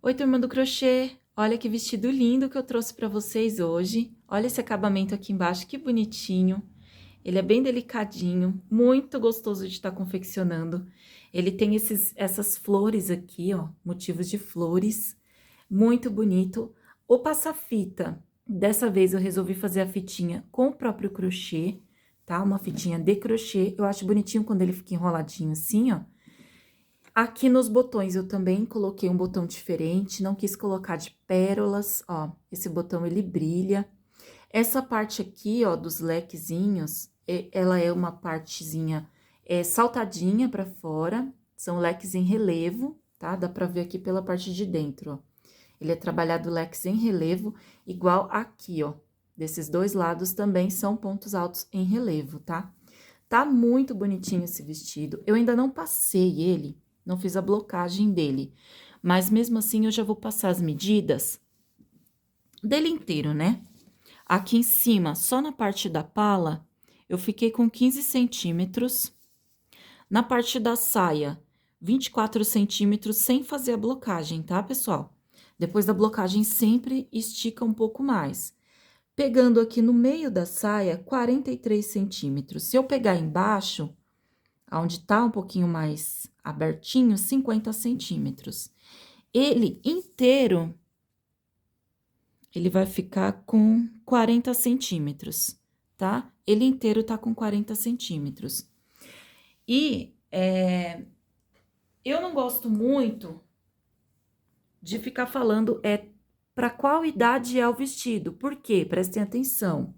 Oi, turma do crochê! Olha que vestido lindo que eu trouxe para vocês hoje. Olha esse acabamento aqui embaixo, que bonitinho. Ele é bem delicadinho, muito gostoso de estar confeccionando. Ele tem essas flores aqui, ó, motivos de flores, muito bonito. O passa-fita, dessa vez eu resolvi fazer a fitinha com o próprio crochê, tá? Uma fitinha de crochê. Eu acho bonitinho quando ele fica enroladinho assim, ó. Aqui nos botões eu também coloquei um botão diferente, não quis colocar de pérolas, ó, esse botão ele brilha. Essa parte aqui, ó, dos lequezinhos, ela é uma partezinha saltadinha pra fora, são leques em relevo, tá? Dá pra ver aqui pela parte de dentro, ó. Ele é trabalhado leques em relevo, igual aqui, ó. Desses dois lados também são pontos altos em relevo, tá? Tá muito bonitinho esse vestido. Eu ainda não passei ele, não fiz a blocagem dele. Mas mesmo assim, eu já vou passar as medidas dele inteiro, né? Aqui em cima, só na parte da pala, eu fiquei com 15 centímetros. Na parte da saia, 24 centímetros, sem fazer a blocagem, tá, pessoal? Depois da blocagem, sempre estica um pouco mais. Pegando aqui no meio da saia, 43 centímetros. Se eu pegar embaixo, onde tá um pouquinho mais abertinho, 50 centímetros. Ele inteiro, ele vai ficar com 40 centímetros, tá? Ele inteiro tá com 40 centímetros. E eu não gosto muito de ficar falando para qual idade é o vestido. Por quê? Prestem atenção.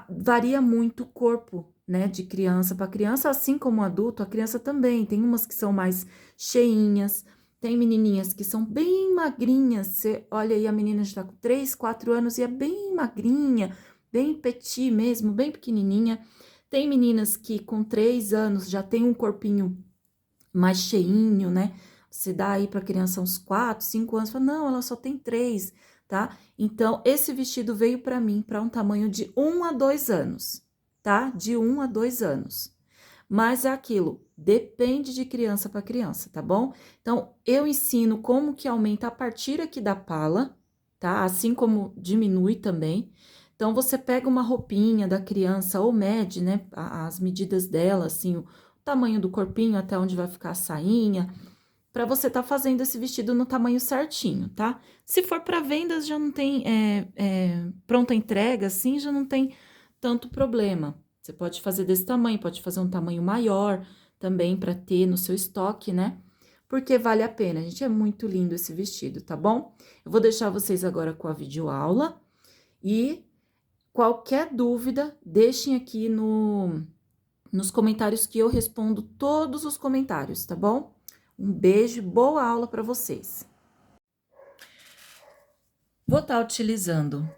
Varia muito o corpo, né, de criança para criança, assim como adulto, a criança também. Tem umas que são mais cheinhas, tem menininhas que são bem magrinhas. Você olha aí, a menina já tá com 3, 4 anos e é bem magrinha, bem petit mesmo, bem pequenininha. Tem meninas que com 3 anos já tem um corpinho mais cheinho, né? Você dá aí para criança uns 4, 5 anos, fala, não, ela só tem 3, tá? Então, esse vestido veio para mim para um tamanho de 1 a 2 anos, tá? De 1 a 2 anos. Mas é aquilo, depende de criança para criança, tá bom? Então, eu ensino como que aumenta a partir aqui da pala, tá? Assim como diminui também. Então, você pega uma roupinha da criança ou mede, né, as medidas dela, assim, o tamanho do corpinho até onde vai ficar a sainha, para você tá fazendo esse vestido no tamanho certinho, tá? Se for para vendas, já não tem pronta entrega, assim, já não tem tanto problema. Você pode fazer desse tamanho, pode fazer um tamanho maior também para ter no seu estoque, né? Porque vale a pena, gente, é muito lindo esse vestido, tá bom? Eu vou deixar vocês agora com a videoaula e qualquer dúvida, deixem aqui nos comentários que eu respondo todos os comentários, tá bom? Um beijo, boa aula para vocês. Vou estar utilizando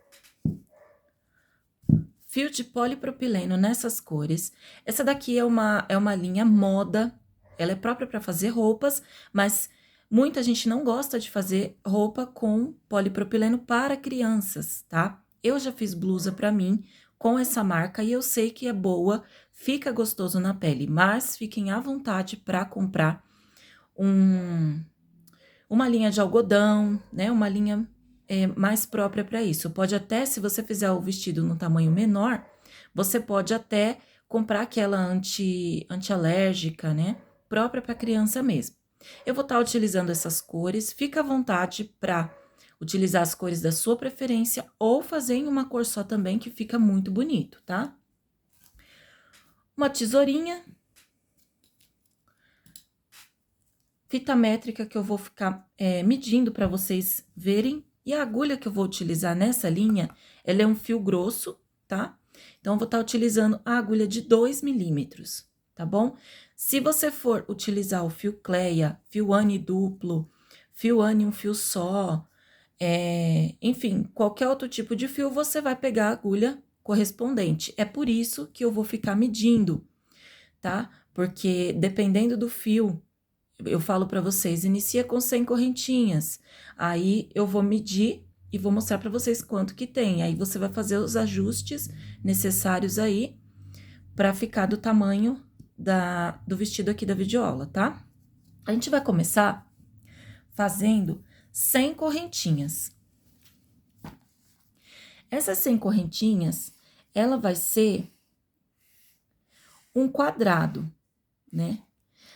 fio de polipropileno nessas cores. Essa daqui é uma linha moda, ela é própria para fazer roupas, mas muita gente não gosta de fazer roupa com polipropileno para crianças, tá? Eu já fiz blusa para mim com essa marca e eu sei que é boa, fica gostoso na pele, mas fiquem à vontade para comprar uma linha de algodão, né? Uma linha mais própria para isso. Pode até, se você fizer o vestido no tamanho menor, você pode até comprar aquela antialérgica, né? Própria para criança mesmo. Eu vou estar utilizando essas cores, fica à vontade para utilizar as cores da sua preferência ou fazer em uma cor só também, que fica muito bonito, tá? Uma tesourinha, fita métrica que eu vou ficar medindo para vocês verem. E a agulha que eu vou utilizar nessa linha, ela é um fio grosso, tá? Então, eu vou estar utilizando a agulha de 2 milímetros, tá bom? Se você for utilizar o fio Cleia, fio Anne duplo, fio Anne um fio só, enfim, qualquer outro tipo de fio, você vai pegar a agulha correspondente. É por isso que eu vou ficar medindo, tá? Porque dependendo do fio, eu falo para vocês, inicia com 100 correntinhas, aí eu vou medir e vou mostrar para vocês quanto que tem, aí você vai fazer os ajustes necessários aí para ficar do tamanho do vestido aqui da videoaula, tá? A gente vai começar fazendo 100 correntinhas. Essas 100 correntinhas, ela vai ser um quadrado, né?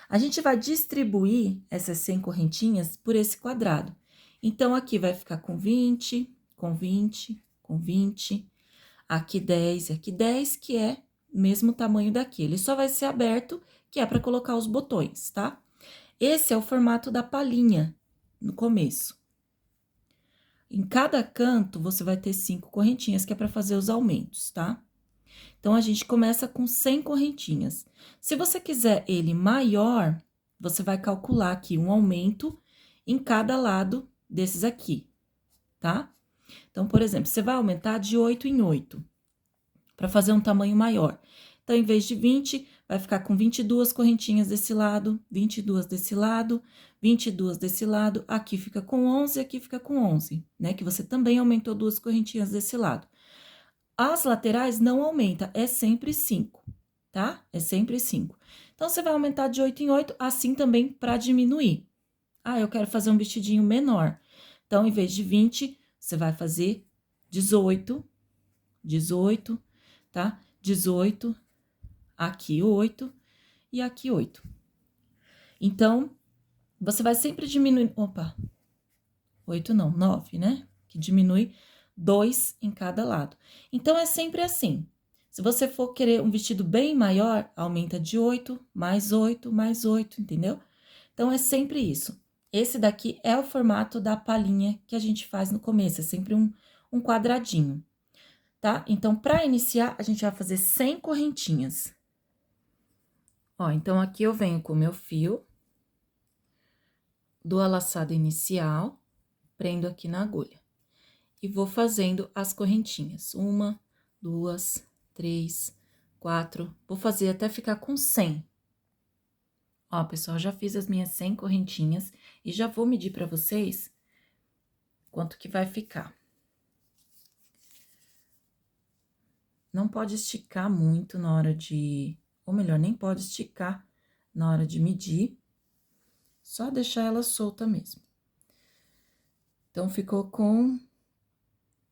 A gente vai distribuir essas 100 correntinhas por esse quadrado. Então, aqui vai ficar com 20, com 20, com 20, aqui 10 e aqui 10, que é o mesmo tamanho daqui. Ele só vai ser aberto, que é para colocar os botões, tá? Esse é o formato da palhinha no começo. Em cada canto, você vai ter 5 correntinhas, que é para fazer os aumentos, tá? Então, a gente começa com 100 correntinhas. Se você quiser ele maior, você vai calcular aqui um aumento em cada lado desses aqui, tá? Então, por exemplo, você vai aumentar de 8 em 8, para fazer um tamanho maior. Então, em vez de 20, vai ficar com 22 correntinhas desse lado, 22 desse lado, 22 desse lado, aqui fica com 11, aqui fica com 11, né? Que você também aumentou 2 correntinhas desse lado. As laterais não aumenta, é sempre 5, tá? É sempre 5. Então, você vai aumentar de 8 em 8, assim também para diminuir. Ah, eu quero fazer um vestidinho menor. Então, em vez de 20, você vai fazer 18, 18, tá? 18, aqui 8 e aqui 8. Então, você vai sempre diminuir... Opa, 8 não, 9, né? Que diminui 2 em cada lado. Então, é sempre assim. Se você for querer um vestido bem maior, aumenta de 8, mais 8, mais 8, entendeu? Então, é sempre isso. Esse daqui é o formato da palhinha que a gente faz no começo, é sempre um quadradinho, tá? Então, para iniciar, a gente vai fazer 100 correntinhas. Ó, então, aqui eu venho com o meu fio, dou a laçada inicial, prendo aqui na agulha. E vou fazendo as correntinhas. 1, 2, 3, 4. Vou fazer até ficar com 100. Ó, pessoal, já fiz as minhas 100 correntinhas e já vou medir pra vocês quanto que vai ficar. Não pode esticar muito na hora de... Ou melhor, nem pode esticar na hora de medir. Só deixar ela solta mesmo. Então, ficou com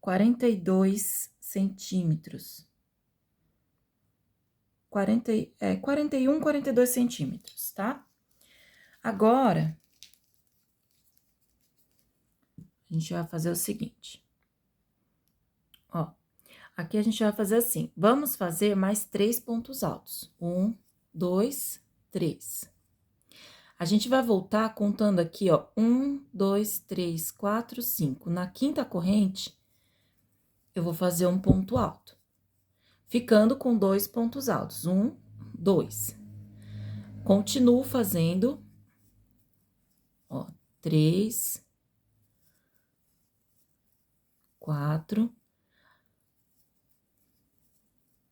42 centímetros. 41, 42 centímetros, tá? Agora, a gente vai fazer o seguinte. Ó, aqui a gente vai fazer assim. Vamos fazer mais 3 pontos altos. 1, 2, 3. A gente vai voltar contando aqui, ó, 1, 2, 3, 4, 5. Na quinta corrente, eu vou fazer um ponto alto, ficando com 2 pontos altos. 1, 2. Continuo fazendo, ó, 3, 4,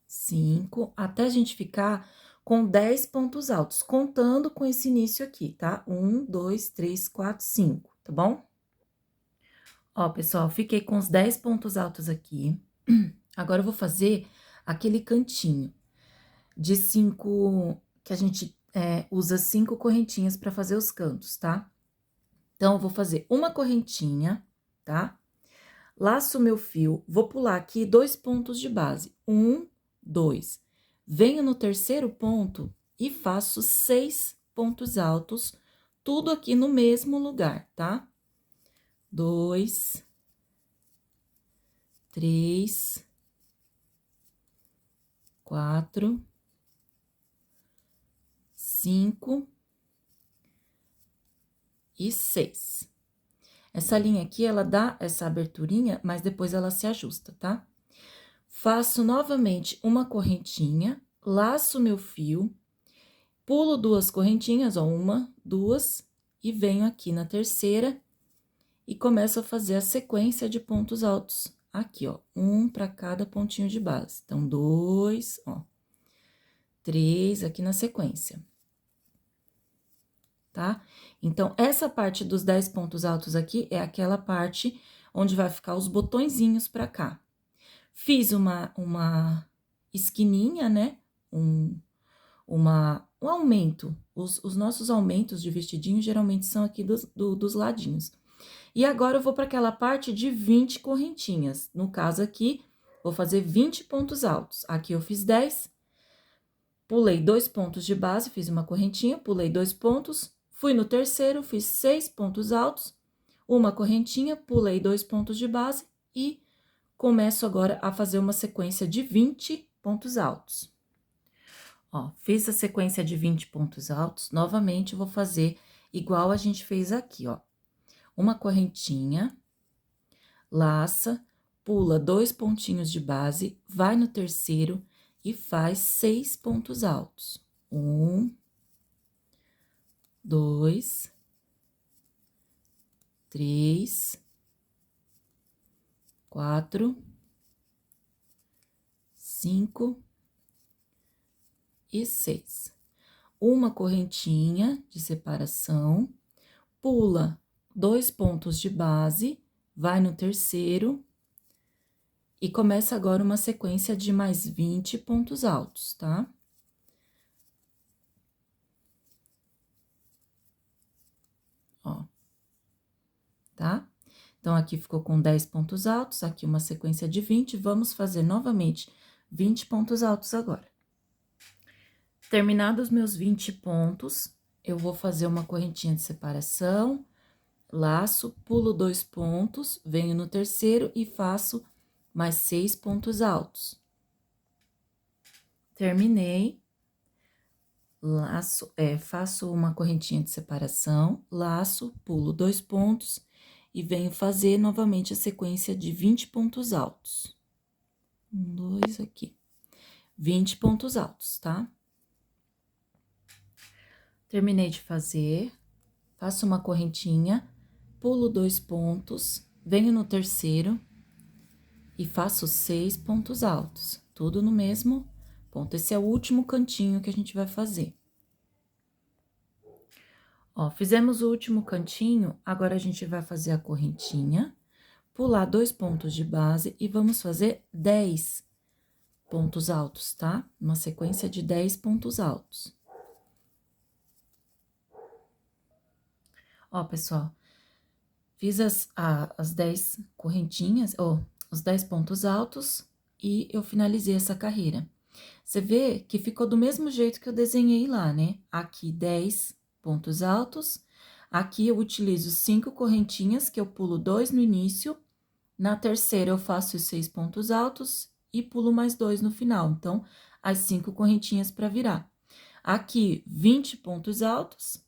5, até a gente ficar com 10 pontos altos, contando com esse início aqui, tá? 1, 2, 3, 4, 5, tá bom? Ó, pessoal, fiquei com os 10 pontos altos aqui. Agora, eu vou fazer aquele cantinho de 5, que a gente usa 5 correntinhas para fazer os cantos, tá? Então, eu vou fazer uma correntinha, tá? Laço meu fio, vou pular aqui 2 pontos de base. 1, 2. Venho no terceiro ponto e faço 6 pontos altos, tudo aqui no mesmo lugar, tá? 2, 3, 4, 5 e 6. Essa linha aqui, ela dá essa aberturinha, mas depois ela se ajusta, tá? Faço novamente uma correntinha, laço meu fio, pulo 2 correntinhas, ó, 1, 2, e venho aqui na terceira e começo a fazer a sequência de pontos altos. Aqui, ó, 1 para cada pontinho de base. Então, 2, ó, 3 aqui na sequência. Tá? Então, essa parte dos 10 pontos altos aqui é aquela parte onde vai ficar os botõezinhos pra cá. Fiz uma esquininha, né? Um aumento. Os nossos aumentos de vestidinho geralmente são aqui dos ladinhos. E agora, eu vou para aquela parte de 20 correntinhas. No caso aqui, vou fazer 20 pontos altos. Aqui eu fiz 10, pulei 2 pontos de base, fiz uma correntinha, pulei 2 pontos, fui no terceiro, fiz 6 pontos altos, uma correntinha, pulei 2 pontos de base e começo agora a fazer uma sequência de 20 pontos altos. Ó, fiz a sequência de 20 pontos altos, novamente vou fazer igual a gente fez aqui, ó. Uma correntinha, laça, pula 2 pontinhos de base, vai no terceiro e faz 6 pontos altos. 1, 2, 3, 4, 5 e 6. Uma correntinha de separação, pula 2 pontos de base, vai no terceiro e começa agora uma sequência de mais 20 pontos altos, tá? Ó, tá? Então, aqui ficou com 10 pontos altos, aqui uma sequência de 20, vamos fazer novamente 20 pontos altos agora. Terminados meus 20 pontos, eu vou fazer uma correntinha de separação, laço, pulo 2 pontos, venho no terceiro e faço mais 6 pontos altos. Terminei, laço, faço uma correntinha de separação, laço, pulo 2 pontos e venho fazer novamente a sequência de 20 pontos altos. 1, 2, aqui. 20 pontos altos, tá? Terminei de fazer, faço uma correntinha, pulo 2 pontos, venho no terceiro e faço 6 pontos altos, tudo no mesmo ponto. Esse é o último cantinho que a gente vai fazer. Ó, fizemos o último cantinho, agora a gente vai fazer a correntinha, pular 2 pontos de base e vamos fazer 10 pontos altos, tá? Uma sequência de 10 pontos altos. Ó, pessoal, fiz as 10 correntinhas, os 10 pontos altos e eu finalizei essa carreira. Você vê que ficou do mesmo jeito que eu desenhei lá, né? Aqui 10 pontos altos, aqui eu utilizo 5 correntinhas, que eu pulo 2 no início, na terceira eu faço os 6 pontos altos e pulo mais 2 no final. Então, as 5 correntinhas para virar. Aqui, 20 pontos altos,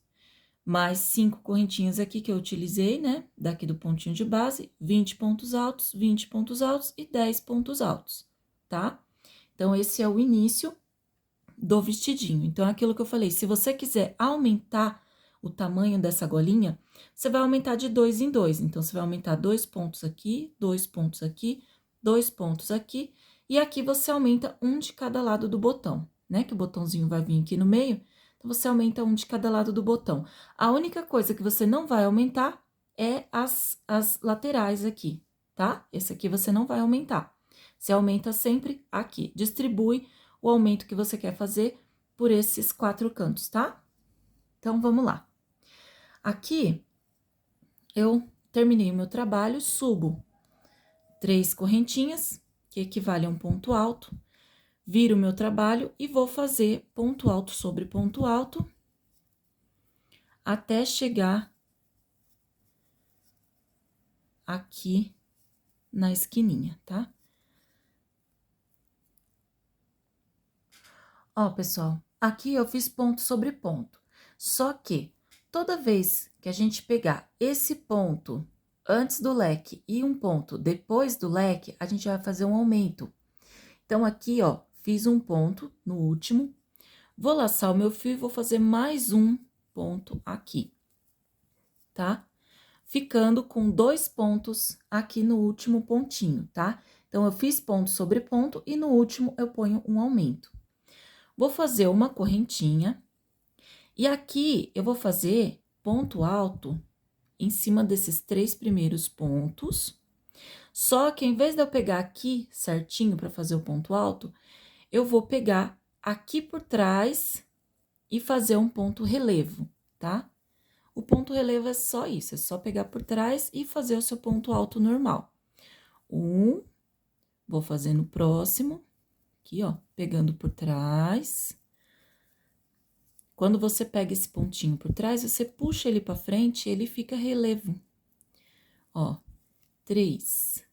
mais 5 correntinhas aqui que eu utilizei, né? Daqui do pontinho de base, 20 pontos altos, 20 pontos altos e 10 pontos altos, tá? Então, esse é o início do vestidinho. Então, é aquilo que eu falei, se você quiser aumentar o tamanho dessa golinha, você vai aumentar de 2 em 2. Então, você vai aumentar 2 pontos aqui, 2 pontos aqui, 2 pontos aqui, e aqui você aumenta um de cada lado do botão, né? Que o botãozinho vai vir aqui no meio. Então, você aumenta um de cada lado do botão. A única coisa que você não vai aumentar é as laterais aqui, tá? Esse aqui você não vai aumentar. Você aumenta sempre aqui. Distribui o aumento que você quer fazer por esses 4 cantos, tá? Então, vamos lá. Aqui, eu terminei o meu trabalho, subo 3 correntinhas, que equivale a um ponto alto. Viro o meu trabalho e vou fazer ponto alto sobre ponto alto, até chegar aqui na esquininha, tá? Ó, pessoal, aqui eu fiz ponto sobre ponto, só que toda vez que a gente pegar esse ponto antes do leque e um ponto depois do leque, a gente vai fazer um aumento. Então, aqui, ó, fiz um ponto no último, vou laçar o meu fio e vou fazer mais um ponto aqui, tá? Ficando com 2 pontos aqui no último pontinho, tá? Então, eu fiz ponto sobre ponto e no último eu ponho um aumento. Vou fazer uma correntinha e aqui eu vou fazer ponto alto em cima desses 3 primeiros pontos. Só que, em vez de eu pegar aqui certinho para fazer o ponto alto, eu vou pegar aqui por trás e fazer um ponto relevo, tá? O ponto relevo é só isso, é só pegar por trás e fazer o seu ponto alto normal. Vou fazer no próximo, aqui, ó, pegando por trás. Quando você pega esse pontinho por trás, você puxa ele pra frente, ele fica relevo. Ó, 3.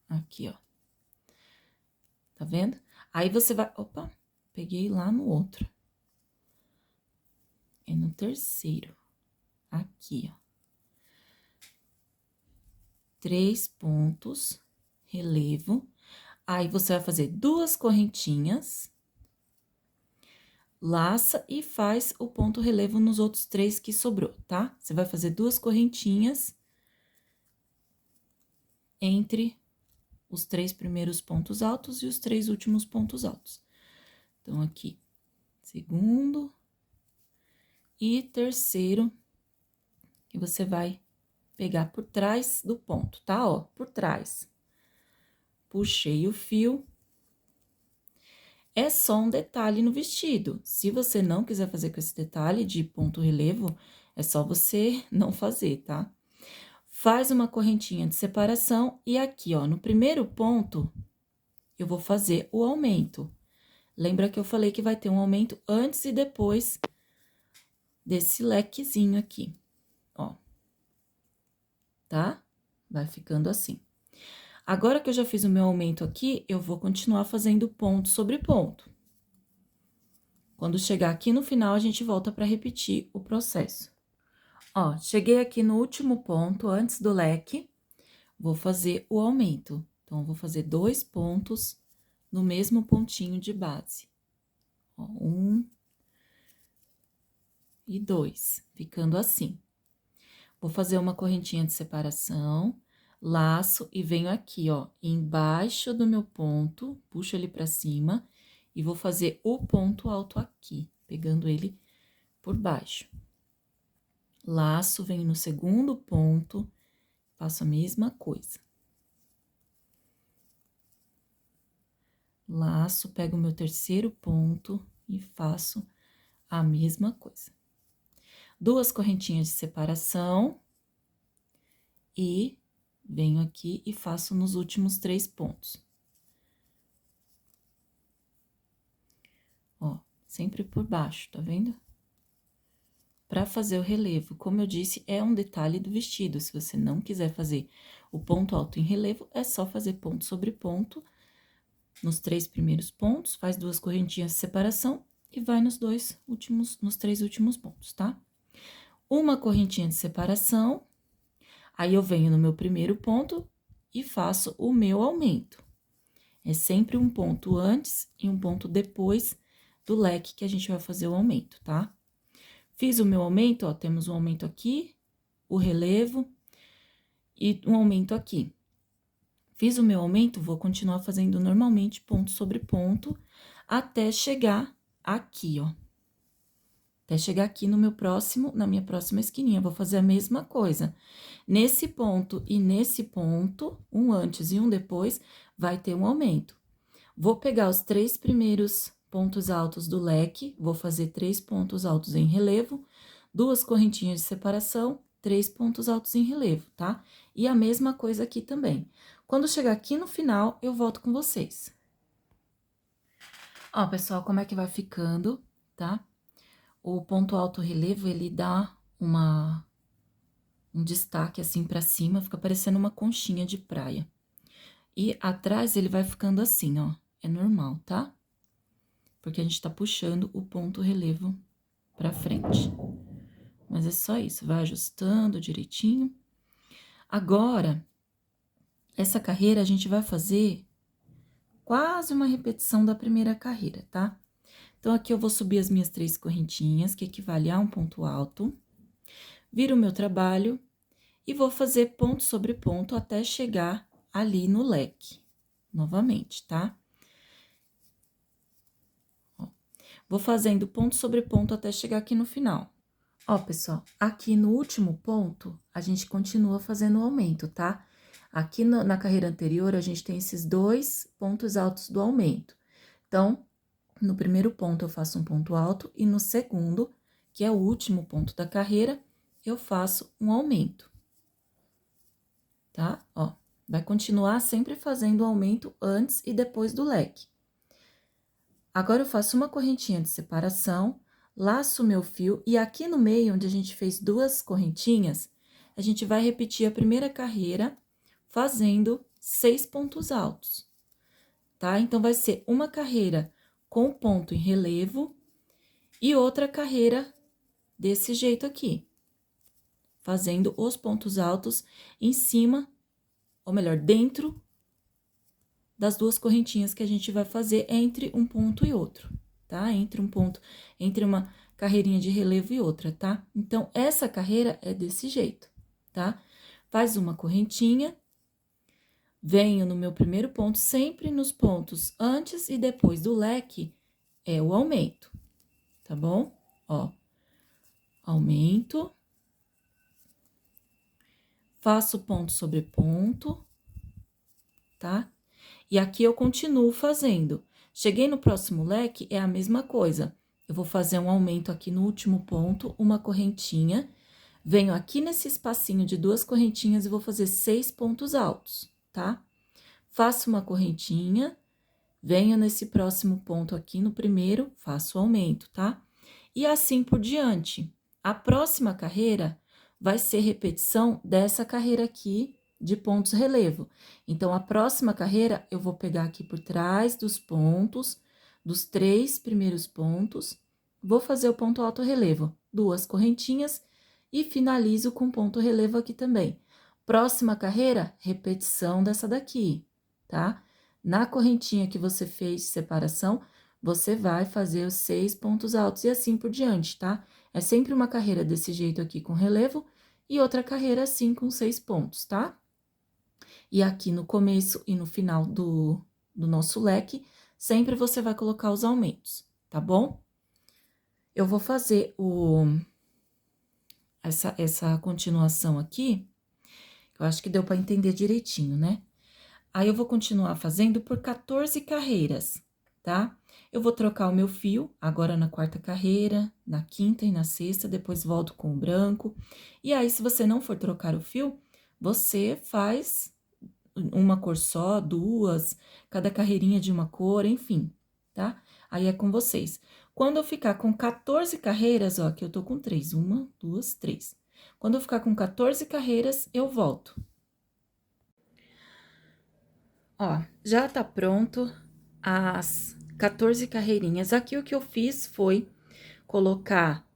Aqui, ó. Tá vendo? Aí você vai... Opa, peguei lá no outro. É no terceiro. Aqui, ó. 3 pontos, relevo. Aí, você vai fazer 2 correntinhas, laça e faz o ponto relevo nos outros 3 que sobrou, tá? Você vai fazer 2 correntinhas entre os 3 primeiros pontos altos e os 3 últimos pontos altos. Então, aqui, segundo e terceiro, que você vai pegar por trás do ponto, tá? Ó, por trás. Puxei o fio. É só um detalhe no vestido. Se você não quiser fazer com esse detalhe de ponto relevo, é só você não fazer, tá? Faz uma correntinha de separação e aqui, ó, no primeiro ponto, eu vou fazer o aumento. Lembra que eu falei que vai ter um aumento antes e depois desse lequezinho aqui, ó. Tá? Vai ficando assim. Agora que eu já fiz o meu aumento aqui, eu vou continuar fazendo ponto sobre ponto. Quando chegar aqui no final, a gente volta para repetir o processo. Ó, cheguei aqui no último ponto, antes do leque, vou fazer o aumento. Então, eu vou fazer 2 pontos no mesmo pontinho de base. Ó, 1 e 2, ficando assim. Vou fazer uma correntinha de separação, laço e venho aqui, ó, embaixo do meu ponto, puxo ele pra cima e vou fazer o ponto alto aqui, pegando ele por baixo. Laço, venho no segundo ponto, faço a mesma coisa. Laço, pego o meu terceiro ponto e faço a mesma coisa. 2 correntinhas de separação e venho aqui e faço nos últimos 3 pontos. Ó, sempre por baixo, tá vendo? Para fazer o relevo, como eu disse, é um detalhe do vestido. Se você não quiser fazer o ponto alto em relevo, é só fazer ponto sobre ponto nos 3 primeiros pontos, faz 2 correntinhas de separação e vai nos 3 últimos pontos, tá? Uma correntinha de separação, aí eu venho no meu primeiro ponto e faço o meu aumento. É sempre um ponto antes e um ponto depois do leque que a gente vai fazer o aumento, tá? Fiz o meu aumento, ó, temos um aumento aqui, o relevo e um aumento aqui. Fiz o meu aumento, vou continuar fazendo normalmente ponto sobre ponto até chegar aqui, ó. Até chegar aqui no na minha próxima esquininha, vou fazer a mesma coisa. Nesse ponto e nesse ponto, um antes e um depois, vai ter um aumento. Vou pegar os 3 primeiros pontos altos do leque, vou fazer 3 pontos altos em relevo, 2 correntinhas de separação, 3 pontos altos em relevo, tá? E a mesma coisa aqui também. Quando chegar aqui no final, eu volto com vocês. Ó, pessoal, como é que vai ficando, tá? O ponto alto relevo, ele dá um destaque assim pra cima, fica parecendo uma conchinha de praia. E atrás ele vai ficando assim, ó, é normal, tá? Porque a gente tá puxando o ponto relevo pra frente. Mas é só isso, vai ajustando direitinho. Agora, essa carreira a gente vai fazer quase uma repetição da primeira carreira, tá? Então, aqui eu vou subir as minhas 3 correntinhas, que equivale a um ponto alto. Viro o meu trabalho e vou fazer ponto sobre ponto até chegar ali no leque, novamente, tá? Ó, vou fazendo ponto sobre ponto até chegar aqui no final. Ó, pessoal, aqui no último ponto, a gente continua fazendo o aumento, tá? Aqui na carreira anterior, a gente tem esses 2 pontos altos do aumento. Então, No primeiro ponto, eu faço um ponto alto e no segundo, que é o último ponto da carreira, eu faço um aumento. Tá? Ó, vai continuar sempre fazendo aumento antes e depois do leque. Agora, eu faço uma correntinha de separação, laço meu fio e aqui no meio, onde a gente fez duas correntinhas, a gente vai repetir a primeira carreira fazendo 6 pontos altos, tá? Então, vai ser uma carreira com ponto em relevo e outra carreira desse jeito aqui, fazendo os pontos altos em cima, ou melhor, dentro das duas correntinhas que a gente vai fazer entre um ponto e outro, tá? Entre um ponto, entre uma carreirinha de relevo e outra, tá? Então, essa carreira é desse jeito, tá? Faz uma correntinha, venho no meu primeiro ponto, sempre nos pontos antes e depois do leque, é o aumento, tá bom? Ó, aumento, faço ponto sobre ponto, tá? E aqui eu continuo fazendo. Cheguei no próximo leque, é a mesma coisa. Eu vou fazer um aumento aqui no último ponto, uma correntinha. Venho aqui nesse espacinho de duas correntinhas e vou fazer 6 pontos altos, tá? Faço uma correntinha, venho nesse próximo ponto aqui no primeiro, faço o aumento, tá? E assim por diante. A próxima carreira vai ser repetição dessa carreira aqui, de pontos relevo. Então, a próxima carreira, eu vou pegar aqui por trás dos pontos, dos 3 primeiros pontos, vou fazer o ponto alto relevo, duas correntinhas e finalizo com ponto relevo aqui também. Próxima carreira, repetição dessa daqui, tá? Na correntinha que você fez de separação, você vai fazer os 6 pontos altos e assim por diante, tá? É sempre uma carreira desse jeito aqui com relevo e outra carreira assim com 6 pontos, tá? E aqui no começo e no final do nosso leque, sempre você vai colocar os aumentos, tá bom? Eu vou fazer essa continuação aqui, eu acho que deu para entender direitinho, né? Aí, eu vou continuar fazendo por 14 carreiras, tá? Eu vou trocar o meu fio, agora na quarta carreira, na quinta e na sexta, depois volto com o branco. E aí, se você não for trocar o fio, você faz uma cor só, duas, cada carreirinha de uma cor, enfim, tá? Aí é com vocês. Quando eu ficar com 14 carreiras, ó, aqui eu tô com 3, 1, 2, 3. Quando eu ficar com 14 carreiras, eu volto. Ó, já tá pronto as 14 carreirinhas. Aqui o que eu fiz foi colocar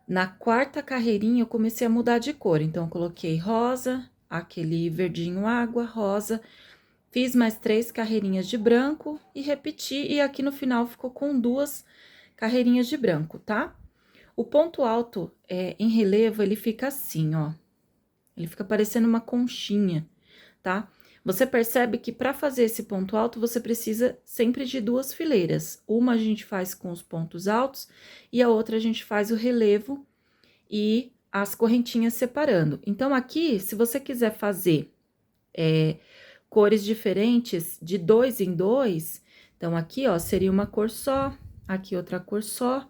na quarta carreirinha, eu comecei a mudar de cor. Então, eu coloquei rosa, aquele verdinho água, rosa, fiz mais 3 carreirinhas de branco e repeti, e aqui no final ficou com 2 carreirinhas de branco, tá? O ponto alto em relevo, ele fica assim, ó. Ele fica parecendo uma conchinha, tá? Você percebe que para fazer esse ponto alto, você precisa sempre de 2 fileiras. Uma a gente faz com os pontos altos e a outra a gente faz o relevo e as correntinhas separando. Então, aqui, se você quiser fazer cores diferentes de 2 em 2, então, aqui, ó, seria uma cor só, aqui outra cor só,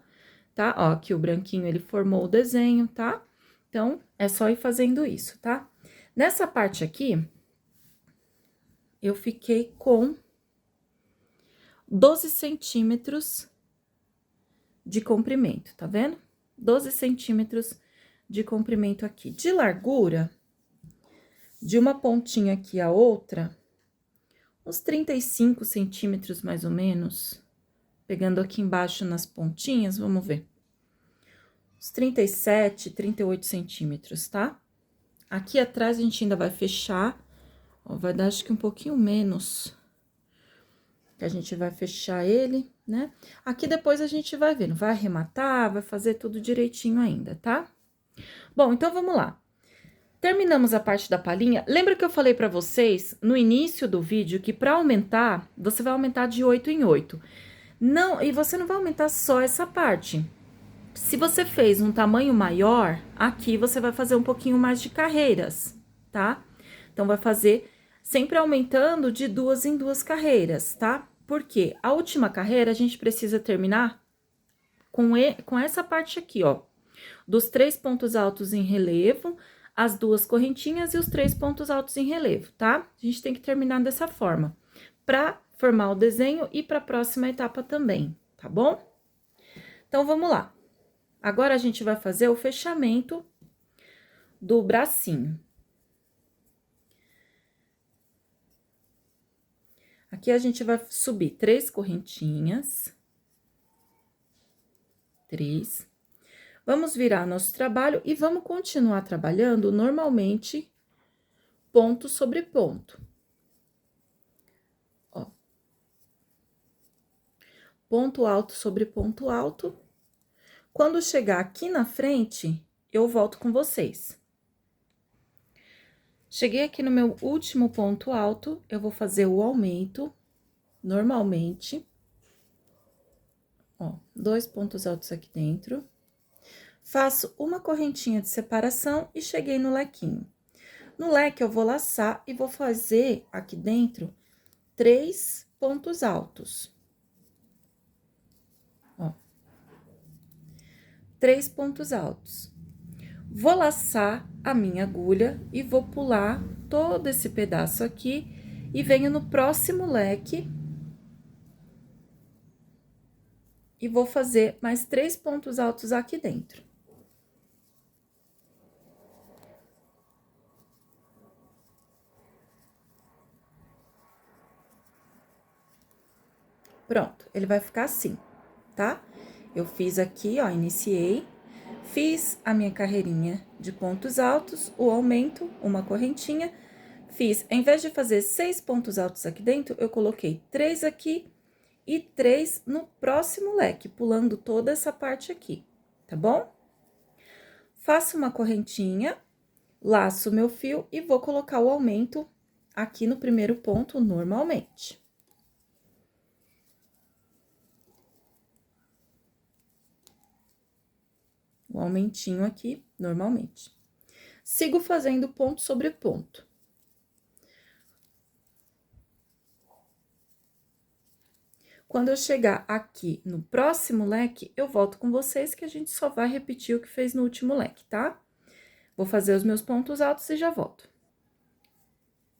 tá? Ó, aqui o branquinho, ele formou o desenho, tá? Então, é só ir fazendo isso, tá? Nessa parte aqui, eu fiquei com 12 centímetros de comprimento, tá vendo? 12 centímetros de comprimento aqui. De largura, de uma pontinha aqui a outra, uns 35 centímetros mais ou menos. Pegando aqui embaixo nas pontinhas, vamos ver. Uns 37, 38 centímetros, tá? Aqui atrás a gente ainda vai fechar, ó, vai dar acho que um pouquinho menos. Que a gente vai fechar ele, né? Aqui depois a gente vai vendo, vai arrematar, vai fazer tudo direitinho ainda, tá? Bom, então vamos lá. Terminamos a parte da palhinha. Lembra que eu falei pra vocês no início do vídeo que pra aumentar, você vai aumentar de 8 em 8. Não, e você não vai aumentar só essa parte. Se você fez um tamanho maior, aqui você vai fazer um pouquinho mais de carreiras, tá? Então, vai fazer sempre aumentando de 2 em 2 carreiras, tá? Porque a última carreira a gente precisa terminar com essa parte aqui, ó. Dos 3 pontos altos em relevo, as 2 correntinhas e os 3 pontos altos em relevo, tá? A gente tem que terminar dessa forma, pra formar o desenho e pra próxima etapa também, tá bom? Então, vamos lá. Agora, a gente vai fazer o fechamento do bracinho. Aqui, a gente vai subir 3 correntinhas. 3. Vamos virar nosso trabalho e vamos continuar trabalhando normalmente, ponto sobre ponto. Ó. Ponto alto sobre ponto alto. Quando chegar aqui na frente, eu volto com vocês. Cheguei aqui no meu último ponto alto, eu vou fazer o aumento, normalmente. Ó, 2 pontos altos aqui dentro. Faço uma correntinha de separação e cheguei no lequinho. No leque, eu vou laçar e vou fazer aqui dentro 3 pontos altos. Ó. 3 pontos altos. Vou laçar a minha agulha e vou pular todo esse pedaço aqui e venho no próximo leque. E vou fazer mais 3 pontos altos aqui dentro. Pronto, ele vai ficar assim, tá? Eu fiz aqui, ó, iniciei, fiz a minha carreirinha de pontos altos, o aumento, uma correntinha, fiz, em vez de fazer 6 pontos altos aqui dentro, eu coloquei 3 aqui e 3 no próximo leque, pulando toda essa parte aqui, tá bom? Faço uma correntinha, laço meu fio e vou colocar o aumento aqui no primeiro ponto normalmente. O aumentinho aqui, normalmente. Sigo fazendo ponto sobre ponto. Quando eu chegar aqui no próximo leque, eu volto com vocês que a gente só vai repetir o que fez no último leque, tá? Vou fazer os meus pontos altos e já volto.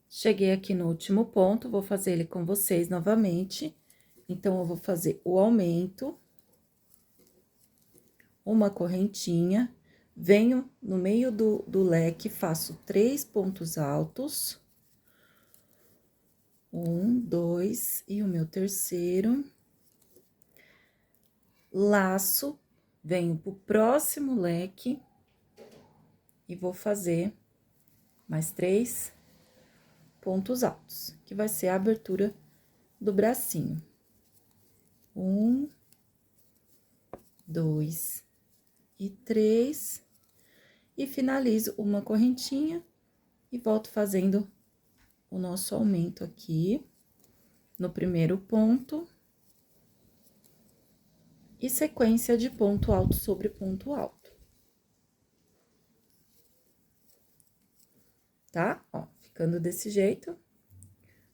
Cheguei aqui no último ponto, vou fazer ele com vocês novamente. Então, eu vou fazer o aumento, uma correntinha, venho no meio do leque, faço 3 pontos altos. 1, 2, e o meu terceiro. Laço, venho pro próximo leque e vou fazer mais 3 pontos altos, que vai ser a abertura do bracinho. 1, 2 e 3, e finalizo uma correntinha e volto fazendo o nosso aumento aqui no primeiro ponto e sequência de ponto alto sobre ponto alto. Tá? Ó, ficando desse jeito.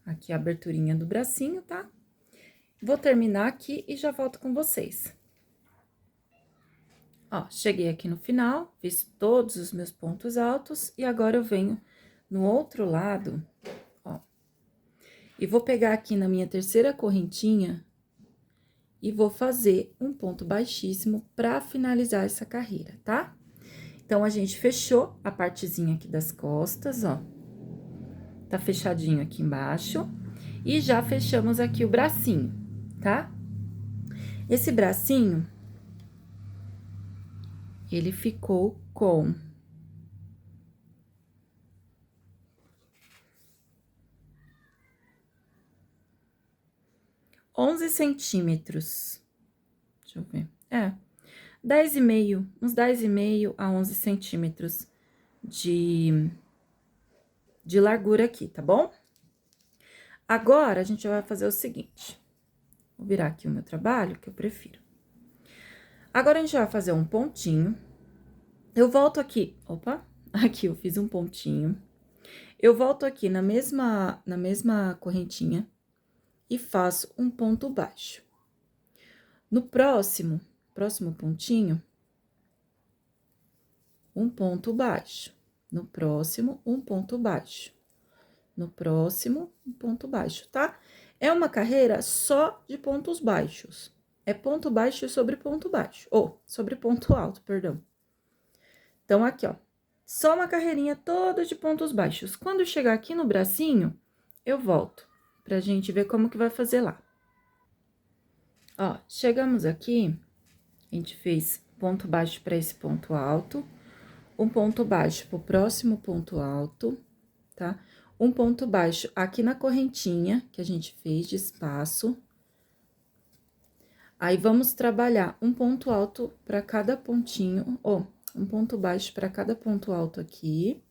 Aqui a aberturinha do bracinho, tá? Vou terminar aqui e já volto com vocês. Ó, cheguei aqui no final, fiz todos os meus pontos altos e agora eu venho no outro lado, ó. E vou pegar aqui na minha terceira correntinha e vou fazer um ponto baixíssimo pra finalizar essa carreira, tá? Então, a gente fechou a partezinha aqui das costas, ó. Tá fechadinho aqui embaixo. E já fechamos aqui o bracinho, tá? Esse bracinho, ele ficou com 11 centímetros. Deixa eu ver. 10,5, uns 10,5 a 11 centímetros de largura aqui, tá bom? Agora, a gente vai fazer o seguinte. Vou virar aqui o meu trabalho, que eu prefiro. Agora, a gente vai fazer um pontinho. Eu volto aqui, opa, aqui eu fiz um pontinho. Eu volto aqui na mesma correntinha e faço um ponto baixo. No próximo pontinho, um ponto baixo. No próximo, um ponto baixo. No próximo, um ponto baixo, tá? É uma carreira só de pontos baixos. É ponto baixo sobre ponto baixo. Ou, sobre ponto alto, perdão. Então, aqui, ó. Só uma carreirinha toda de pontos baixos. Quando chegar aqui no bracinho, eu volto pra gente ver como que vai fazer lá. Ó, chegamos aqui, a gente fez ponto baixo para esse ponto alto, um ponto baixo pro próximo ponto alto, tá? Um ponto baixo aqui na correntinha que a gente fez de espaço. Aí, vamos trabalhar um ponto alto para cada pontinho, ou um ponto baixo para cada ponto alto aqui.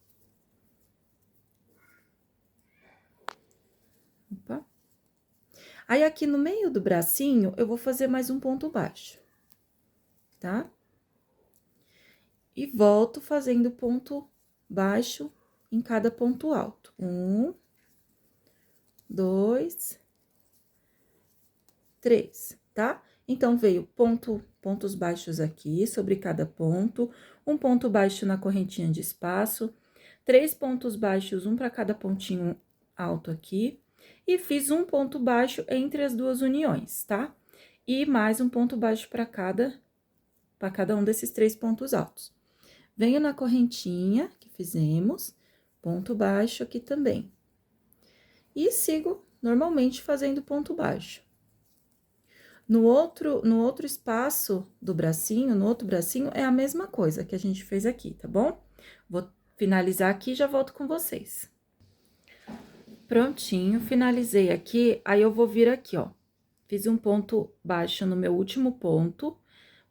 Opa. Aí, aqui no meio do bracinho, eu vou fazer mais um ponto baixo, tá? E volto fazendo ponto baixo em cada ponto alto. 1, 2, 3, tá? Então, veio pontos baixos aqui, sobre cada ponto, um ponto baixo na correntinha de espaço, 3 pontos baixos, um para cada pontinho alto aqui, e fiz um ponto baixo entre as duas uniões, tá? E mais um ponto baixo para cada um desses 3 pontos altos. Venho na correntinha que fizemos, ponto baixo aqui também. E sigo normalmente fazendo ponto baixo. No outro espaço do bracinho, no outro bracinho, é a mesma coisa que a gente fez aqui, tá bom? Vou finalizar aqui e já volto com vocês. Prontinho, finalizei aqui, aí eu vou vir aqui, ó. Fiz um ponto baixo no meu último ponto,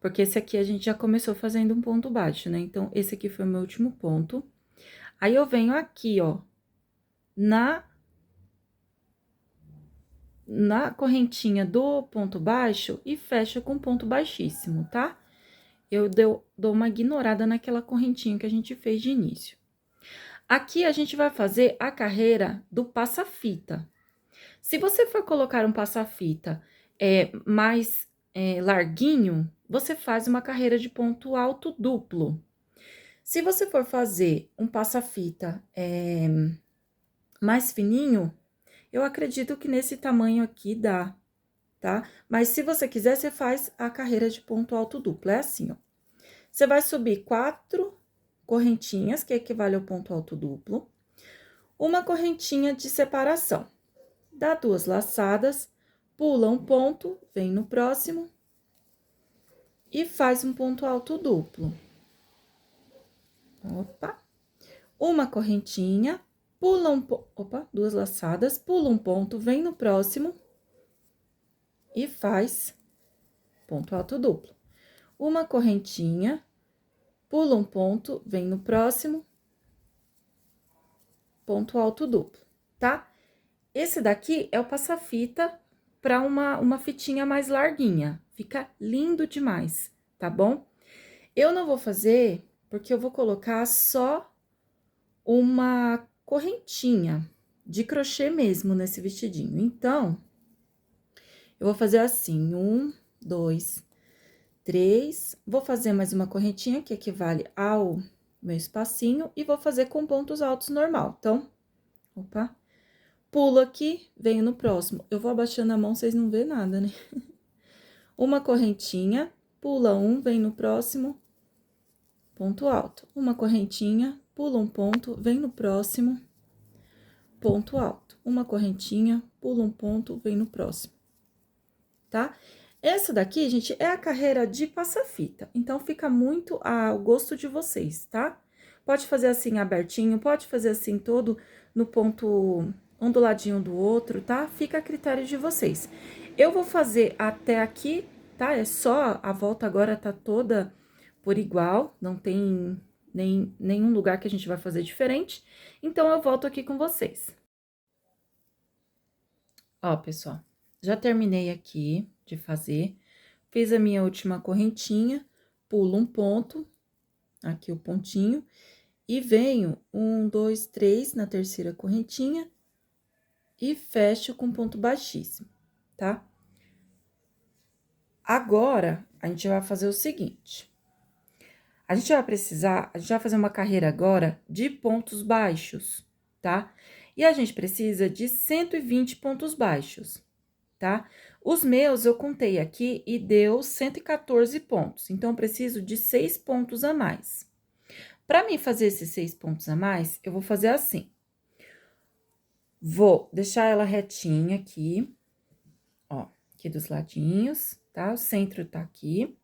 porque esse aqui a gente já começou fazendo um ponto baixo, né? Então, esse aqui foi o meu último ponto. Aí, eu venho aqui, ó, na correntinha do ponto baixo e fecho com ponto baixíssimo, tá? Eu dou uma ignorada naquela correntinha que a gente fez de início. Aqui, a gente vai fazer a carreira do passa-fita. Se você for colocar um passa-fita mais larguinho, você faz uma carreira de ponto alto duplo. Se você for fazer um passa-fita mais fininho, eu acredito que nesse tamanho aqui dá, tá? Mas se você quiser, você faz a carreira de ponto alto duplo, é assim, ó. Você vai subir 4 correntinhas, que equivale ao ponto alto duplo, uma correntinha de separação. Dá 2 laçadas, pula um ponto, vem no próximo e faz um ponto alto duplo. Opa! Uma correntinha, pula um ponto, opa, 2 laçadas, pula um ponto, vem no próximo e faz ponto alto duplo. Uma correntinha, pula um ponto, vem no próximo, ponto alto duplo, tá? Esse daqui é o passa-fita para uma fitinha mais larguinha. Fica lindo demais, tá bom? Eu não vou fazer, porque eu vou colocar só uma correntinha de crochê mesmo nesse vestidinho. Então, eu vou fazer assim, 1, 2, 3. Vou fazer mais uma correntinha, que equivale ao meu espacinho, e vou fazer com pontos altos normal. Então, opa. Pulo aqui, venho no próximo. Eu vou abaixando a mão, vocês não vê nada, né? Uma correntinha, pula um, vem no próximo, ponto alto. Uma correntinha, pula um ponto, vem no próximo, ponto alto. Uma correntinha, pula um ponto, vem no próximo, tá? Essa daqui, gente, é a carreira de passa-fita. Então, fica muito ao gosto de vocês, tá? Pode fazer assim abertinho, pode fazer assim todo no ponto um do ladinho do outro, tá? Fica a critério de vocês. Eu vou fazer até aqui, tá? É só, a volta agora tá toda por igual, não tem nenhum lugar que a gente vai fazer diferente. Então, eu volto aqui com vocês. Ó, pessoal, já terminei aqui de fazer, fiz a minha última correntinha, pulo um ponto, aqui o pontinho, e venho 1, 2, 3 na terceira correntinha, e fecho com ponto baixíssimo. tá? Agora, a gente vai fazer o seguinte. A gente vai fazer uma carreira agora de pontos baixos, tá? E a gente precisa de 120 pontos baixos, tá? Os meus eu contei aqui e deu 114 pontos, então eu preciso de 6 pontos a mais. Para mim fazer esses 6 pontos a mais, eu vou fazer assim. Vou deixar ela retinha aqui, ó, aqui dos ladinhos, tá? O centro tá aqui.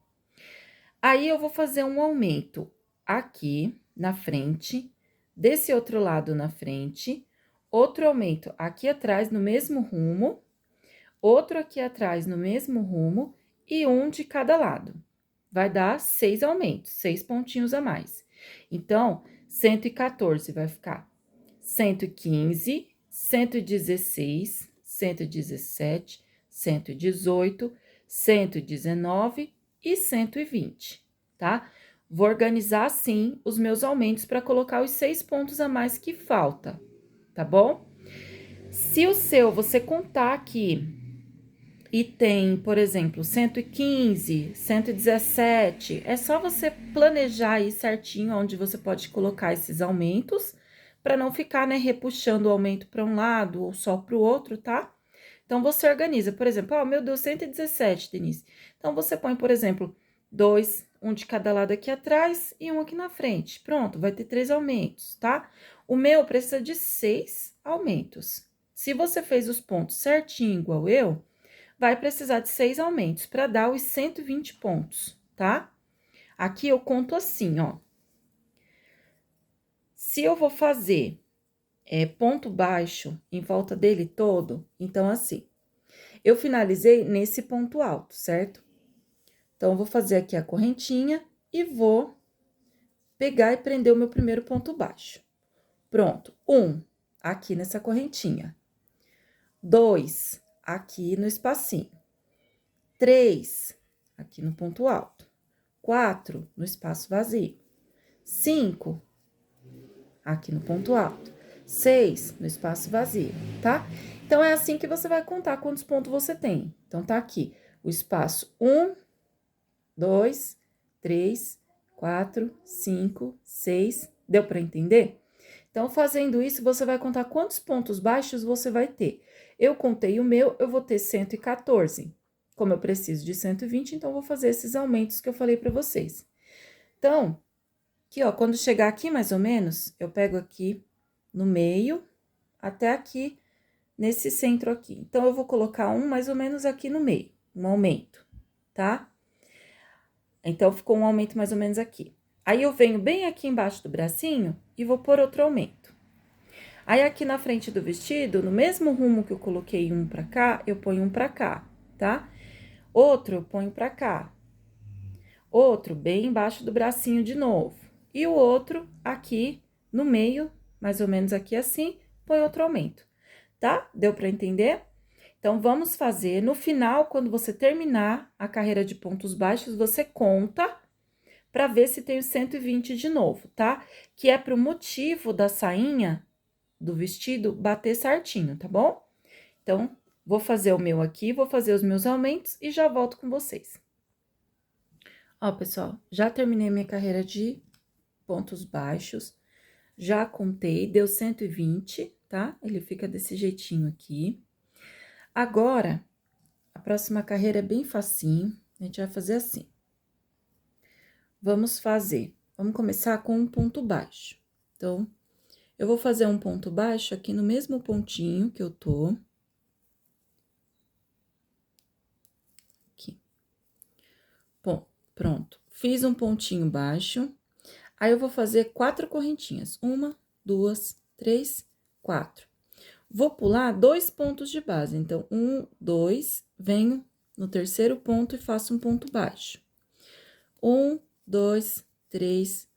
Aí, eu vou fazer um aumento aqui na frente, desse outro lado na frente, outro aumento aqui atrás no mesmo rumo, outro aqui atrás no mesmo rumo e um de cada lado. Vai dar 6 aumentos, 6 pontinhos a mais. Então, 114 vai ficar 115, 116, 117, 118, 119 e 120, tá? Vou organizar assim os meus aumentos para colocar os 6 pontos a mais que falta, tá bom? Se o seu você contar aqui e tem, por exemplo, 115, 117, é só você planejar aí certinho onde você pode colocar esses aumentos, para não ficar, né, repuxando o aumento para um lado ou só para o outro, tá? Então, você organiza, por exemplo, ó, meu Deus, 117, Denise. Então, você põe, por exemplo, 2, um de cada lado aqui atrás e um aqui na frente. Pronto, vai ter 3 aumentos, tá? O meu precisa de 6 aumentos. Se você fez os pontos certinho, igual eu, vai precisar de 6 aumentos para dar os 120 pontos, tá? Aqui eu conto assim, ó. Se eu vou fazer ponto baixo em volta dele todo, então, assim, eu finalizei nesse ponto alto, certo? Então, eu vou fazer aqui a correntinha e vou pegar e prender o meu primeiro ponto baixo. Pronto, 1 aqui nessa correntinha, 2 aqui no espacinho, 3 aqui no ponto alto, 4 no espaço vazio, 5 aqui no ponto alto, 6 no espaço vazio, tá? Então, é assim que você vai contar quantos pontos você tem. Então, tá aqui o espaço 1, 2, 3, 4, 5, 6. Deu para entender? Então, fazendo isso, você vai contar quantos pontos baixos você vai ter. Eu contei o meu, eu vou ter 114. Como eu preciso de 120, então, eu vou fazer esses aumentos que eu falei para vocês. Então, aqui, ó, quando chegar aqui, mais ou menos, eu pego aqui no meio, até aqui, nesse centro aqui. Então, eu vou colocar um mais ou menos aqui no meio, um aumento, tá? Então, ficou um aumento mais ou menos aqui. Aí, eu venho bem aqui embaixo do bracinho e vou pôr outro aumento. Aí, aqui na frente do vestido, no mesmo rumo que eu coloquei um pra cá, eu ponho um pra cá, tá? Outro, eu ponho pra cá. Outro, bem embaixo do bracinho de novo. E o outro, aqui no meio, mais ou menos aqui assim, põe outro aumento, tá? Deu pra entender? Então, vamos fazer, no final, quando você terminar a carreira de pontos baixos, você conta para ver se tem os 120 de novo, tá? Que é pro motivo da sainha do vestido bater certinho, tá bom? Então, vou fazer o meu aqui, vou fazer os meus aumentos e já volto com vocês. Ó, pessoal, já terminei minha carreira de pontos baixos, já contei, deu 120, tá? Ele fica desse jeitinho aqui. Agora, a próxima carreira é bem facinho, a gente vai fazer assim. Vamos começar com um ponto baixo. Então, eu vou fazer um ponto baixo aqui no mesmo pontinho que eu tô. Aqui. Bom, pronto. Fiz um pontinho baixo. Aí, eu vou fazer 4 correntinhas. 1, 2, 3, 4. Vou pular 2 pontos de base. Então, 1, 2, venho no terceiro ponto e faço um ponto baixo. 1, 2, 3,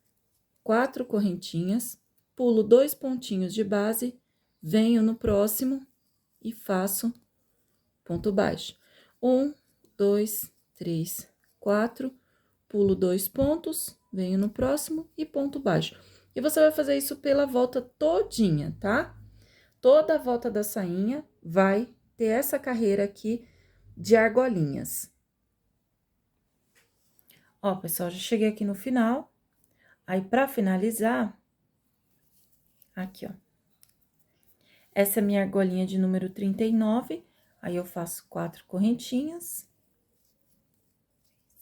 4 correntinhas, pulo 2 pontinhos de base, venho no próximo e faço ponto baixo. 1, 2, 3, 4, pulo 2 pontos, venho no próximo e ponto baixo. E você vai fazer isso pela volta todinha, tá? Toda a volta da sainha vai ter essa carreira aqui de argolinhas. Ó, pessoal, já cheguei aqui no final. Aí, pra finalizar, aqui, ó. Essa é a minha argolinha de número 39. Aí, eu faço 4 correntinhas.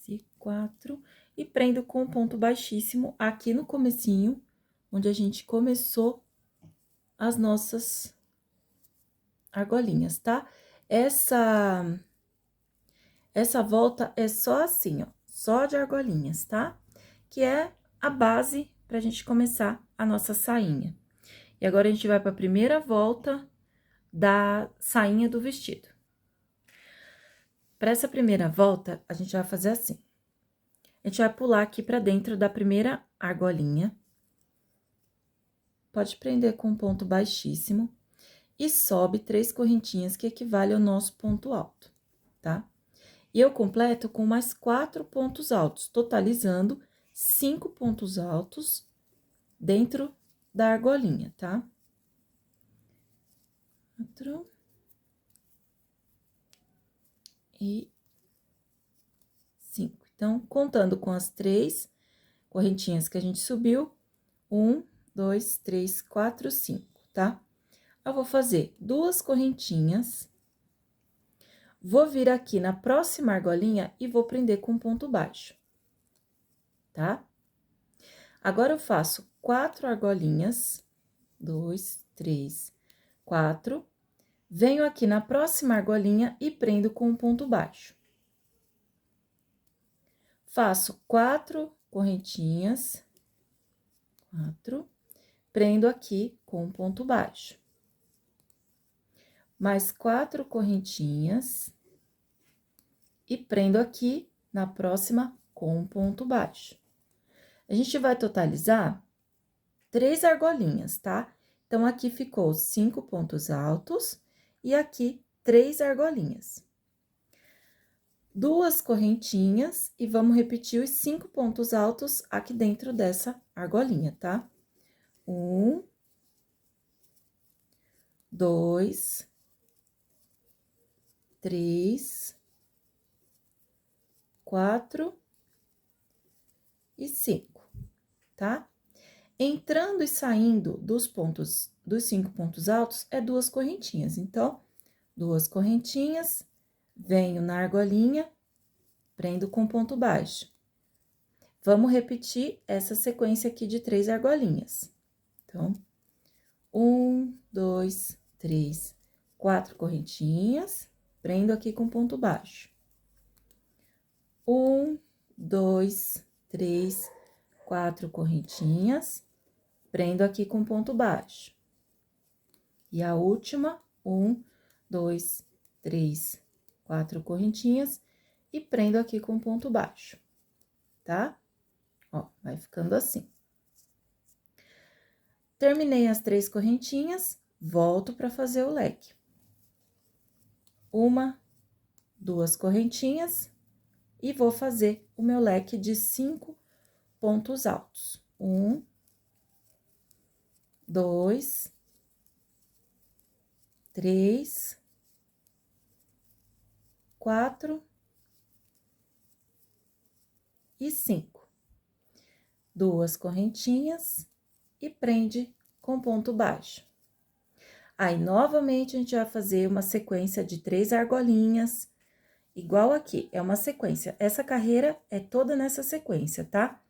E 4. E prendo com um ponto baixíssimo aqui no comecinho, onde a gente começou as nossas argolinhas, tá? Essa volta é só assim, ó, só de argolinhas, tá? Que é a base pra gente começar a nossa sainha. E agora, a gente vai pra primeira volta da sainha do vestido. Pra essa primeira volta, a gente vai fazer assim. A gente vai pular aqui pra dentro da primeira argolinha. Pode prender com um ponto baixíssimo. E sobe 3 correntinhas, que equivale ao nosso ponto alto, tá? E eu completo com mais 4 pontos altos, totalizando 5 pontos altos dentro da argolinha, tá? 4 e 5. Então, contando com as 3 correntinhas que a gente subiu, 1, 2, 3, 4, 5, tá? Eu vou fazer 2 correntinhas, vou vir aqui na próxima argolinha e vou prender com ponto baixo, tá? Agora, eu faço 4 argolinhas, 2, 3, 4, venho aqui na próxima argolinha e prendo com um ponto baixo. Faço 4 correntinhas, 4, prendo aqui com um ponto baixo. Mais 4 correntinhas e prendo aqui na próxima com um ponto baixo. A gente vai totalizar 3 argolinhas, tá? Então, aqui ficou 5 pontos altos e aqui 3 argolinhas. 2 correntinhas e vamos repetir os 5 pontos altos aqui dentro dessa argolinha, tá? 1, 2, 3, 4 e 5, tá? Entrando e saindo dos 5 pontos altos, é 2 correntinhas. Então, 2 correntinhas, venho na argolinha, prendo com ponto baixo. Vamos repetir essa sequência aqui de 3 argolinhas. Então, 1, 2, 3, 4 correntinhas, prendo aqui com ponto baixo. 1, 2, 3, 4 correntinhas, prendo aqui com ponto baixo. E a última, 1, 2, 3, 4 correntinhas e prendo aqui com ponto baixo, tá? Ó, vai ficando assim. Terminei as 3 correntinhas, volto para fazer o leque. 1, 2 correntinhas e vou fazer o meu leque de 5 pontos altos. 1, 2, 3, 4 e 5. 2 correntinhas e prende com ponto baixo. Aí, novamente, a gente vai fazer uma sequência de 3 argolinhas, igual aqui, é uma sequência. Essa carreira é toda nessa sequência, tá?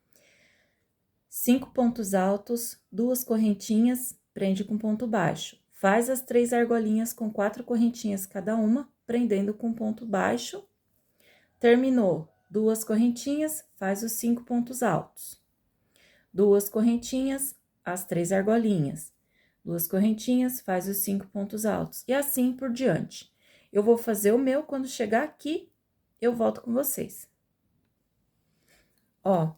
5 pontos altos, 2 correntinhas, prende com ponto baixo. Faz as 3 argolinhas com 4 correntinhas cada uma, prendendo com ponto baixo. Terminou, 2 correntinhas, faz os 5 pontos altos. 2 correntinhas, as 3 argolinhas. 2 correntinhas, faz os 5 pontos altos. E assim por diante. Eu vou fazer o meu, quando chegar aqui, eu volto com vocês. Ó,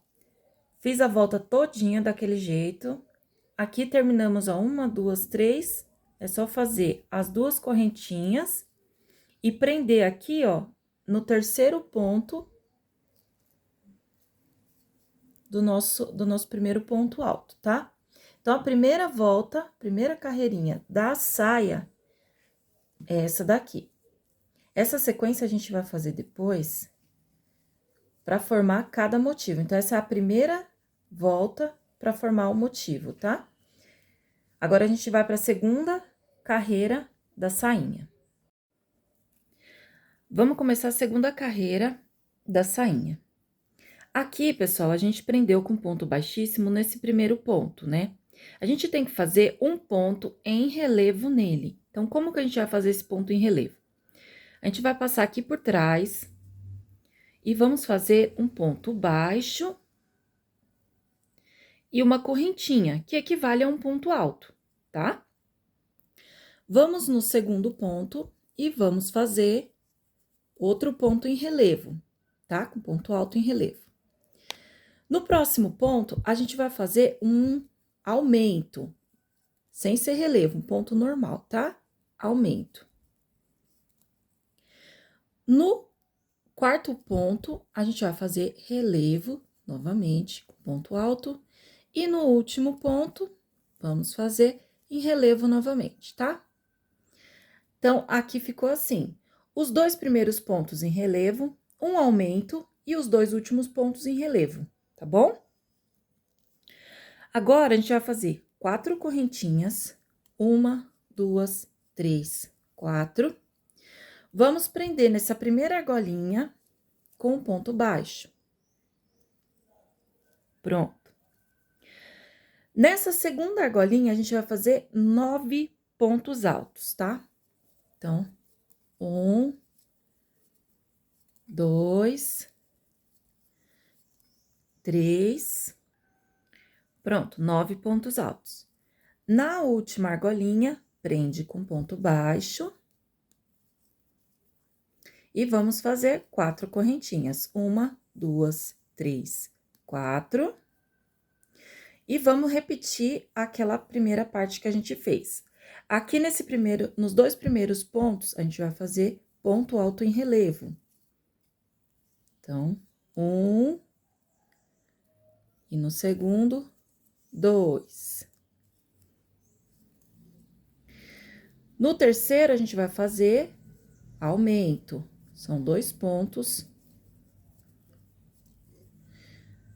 fiz a volta todinha daquele jeito. Aqui terminamos, ó, 1, 2, 3. É só fazer as 2 correntinhas e prender aqui, ó, no terceiro ponto do nosso primeiro ponto alto, tá? Então, a primeira volta, primeira carreirinha da saia é essa daqui. Essa sequência a gente vai fazer depois para formar cada motivo. Então, essa é a primeira volta para formar o motivo, tá? Agora, a gente vai para a segunda carreira da sainha. Vamos começar a segunda carreira da sainha. Aqui, pessoal, a gente prendeu com ponto baixíssimo nesse primeiro ponto, né? A gente tem que fazer um ponto em relevo nele. Então, como que a gente vai fazer esse ponto em relevo? A gente vai passar aqui por trás e vamos fazer um ponto baixo e uma correntinha, que equivale a um ponto alto, tá? Vamos no segundo ponto e vamos fazer outro ponto em relevo, tá? Com ponto alto em relevo. No próximo ponto, a gente vai fazer um aumento, sem ser relevo, um ponto normal, tá? Aumento. No quarto ponto, a gente vai fazer relevo, novamente, com ponto alto. E no último ponto, vamos fazer em relevo novamente, tá? Então, aqui ficou assim: os dois primeiros pontos em relevo, um aumento e os dois últimos pontos em relevo, tá bom? Agora, a gente vai fazer 4 correntinhas, 1, 2, 3, 4. Vamos prender nessa primeira argolinha com um ponto baixo. Pronto. Nessa segunda argolinha, a gente vai fazer 9 pontos altos, tá? Então, 1, 2, 3, pronto, 9 pontos altos. Na última argolinha, prende com ponto baixo. E vamos fazer 4 correntinhas. 1, 2, 3, 4. E vamos repetir aquela primeira parte que a gente fez. Aqui nos dois primeiros pontos, a gente vai fazer ponto alto em relevo. Então, 1. E no segundo, 2. No terceiro, a gente vai fazer aumento. São 2 pontos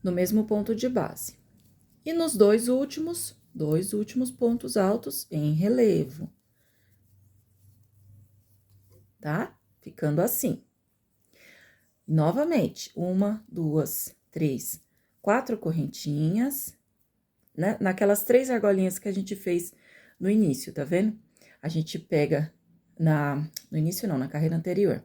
no mesmo ponto de base. E nos dois últimos pontos altos em relevo. Tá? Ficando assim. Novamente, 1, 2, 3, 4 correntinhas, né? Naquelas 3 argolinhas que a gente fez no início, tá vendo? A gente pega no início não, na carreira anterior.